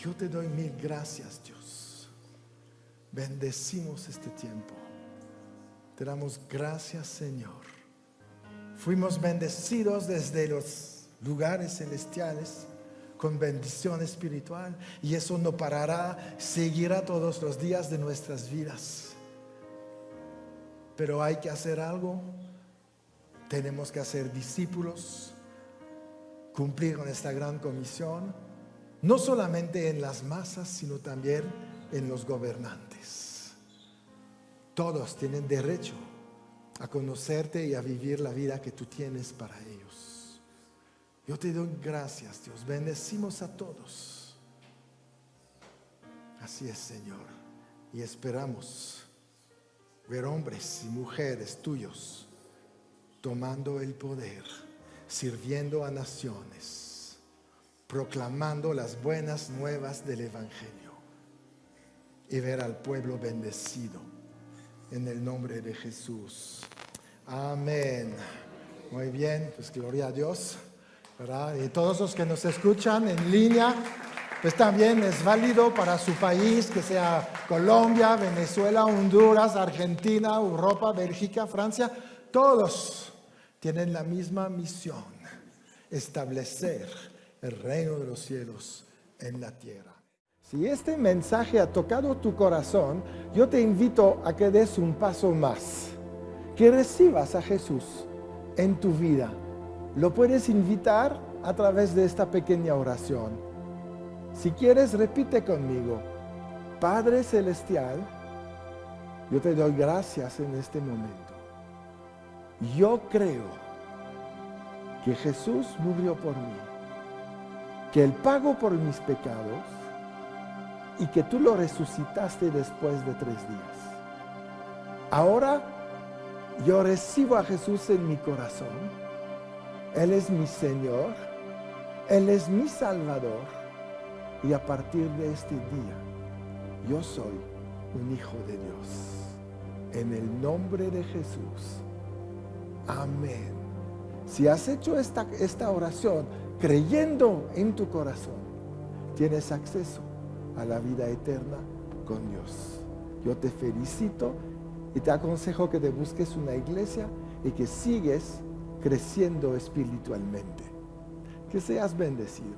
Yo te doy mil gracias, Dios. Bendecimos este tiempo. Te damos gracias, Señor. Fuimos bendecidos desde los lugares celestiales con bendición espiritual y eso no parará, seguirá todos los días de nuestras vidas. Pero hay que hacer algo. Tenemos que hacer discípulos, cumplir con esta gran comisión, no solamente en las masas, sino también en los gobernantes. Todos tienen derecho a conocerte y a vivir la vida que tú tienes para ellos. Yo te doy gracias, Dios. Bendecimos a todos. Así es, Señor. Y esperamos ver hombres y mujeres tuyos tomando el poder, sirviendo a naciones, proclamando las buenas nuevas del Evangelio y ver al pueblo bendecido. En el nombre de Jesús. Amén. Muy bien, pues gloria a Dios, ¿verdad? Y todos los que nos escuchan en línea, pues también es válido para su país, que sea Colombia, Venezuela, Honduras, Argentina, Europa, Bélgica, Francia. Todos tienen la misma misión: establecer el reino de los cielos en la tierra. Si este mensaje ha tocado tu corazón, yo te invito a que des un paso más, que recibas a Jesús en tu vida. Lo puedes invitar a través de esta pequeña oración. Si quieres, repite conmigo: Padre Celestial, yo te doy gracias en este momento. Yo creo que Jesús murió por mí, que Él pagó por mis pecados y que tú lo resucitaste después de 3 días. Ahora yo recibo a Jesús en mi corazón. Él es mi Señor, Él es mi Salvador, y a partir de este día yo soy un hijo de Dios. En el nombre de Jesús. Amén. Si has hecho esta oración creyendo en tu corazón, tienes acceso a la vida eterna con Dios. Yo te felicito y te aconsejo que te busques una iglesia y que sigues creciendo espiritualmente. Que seas bendecido.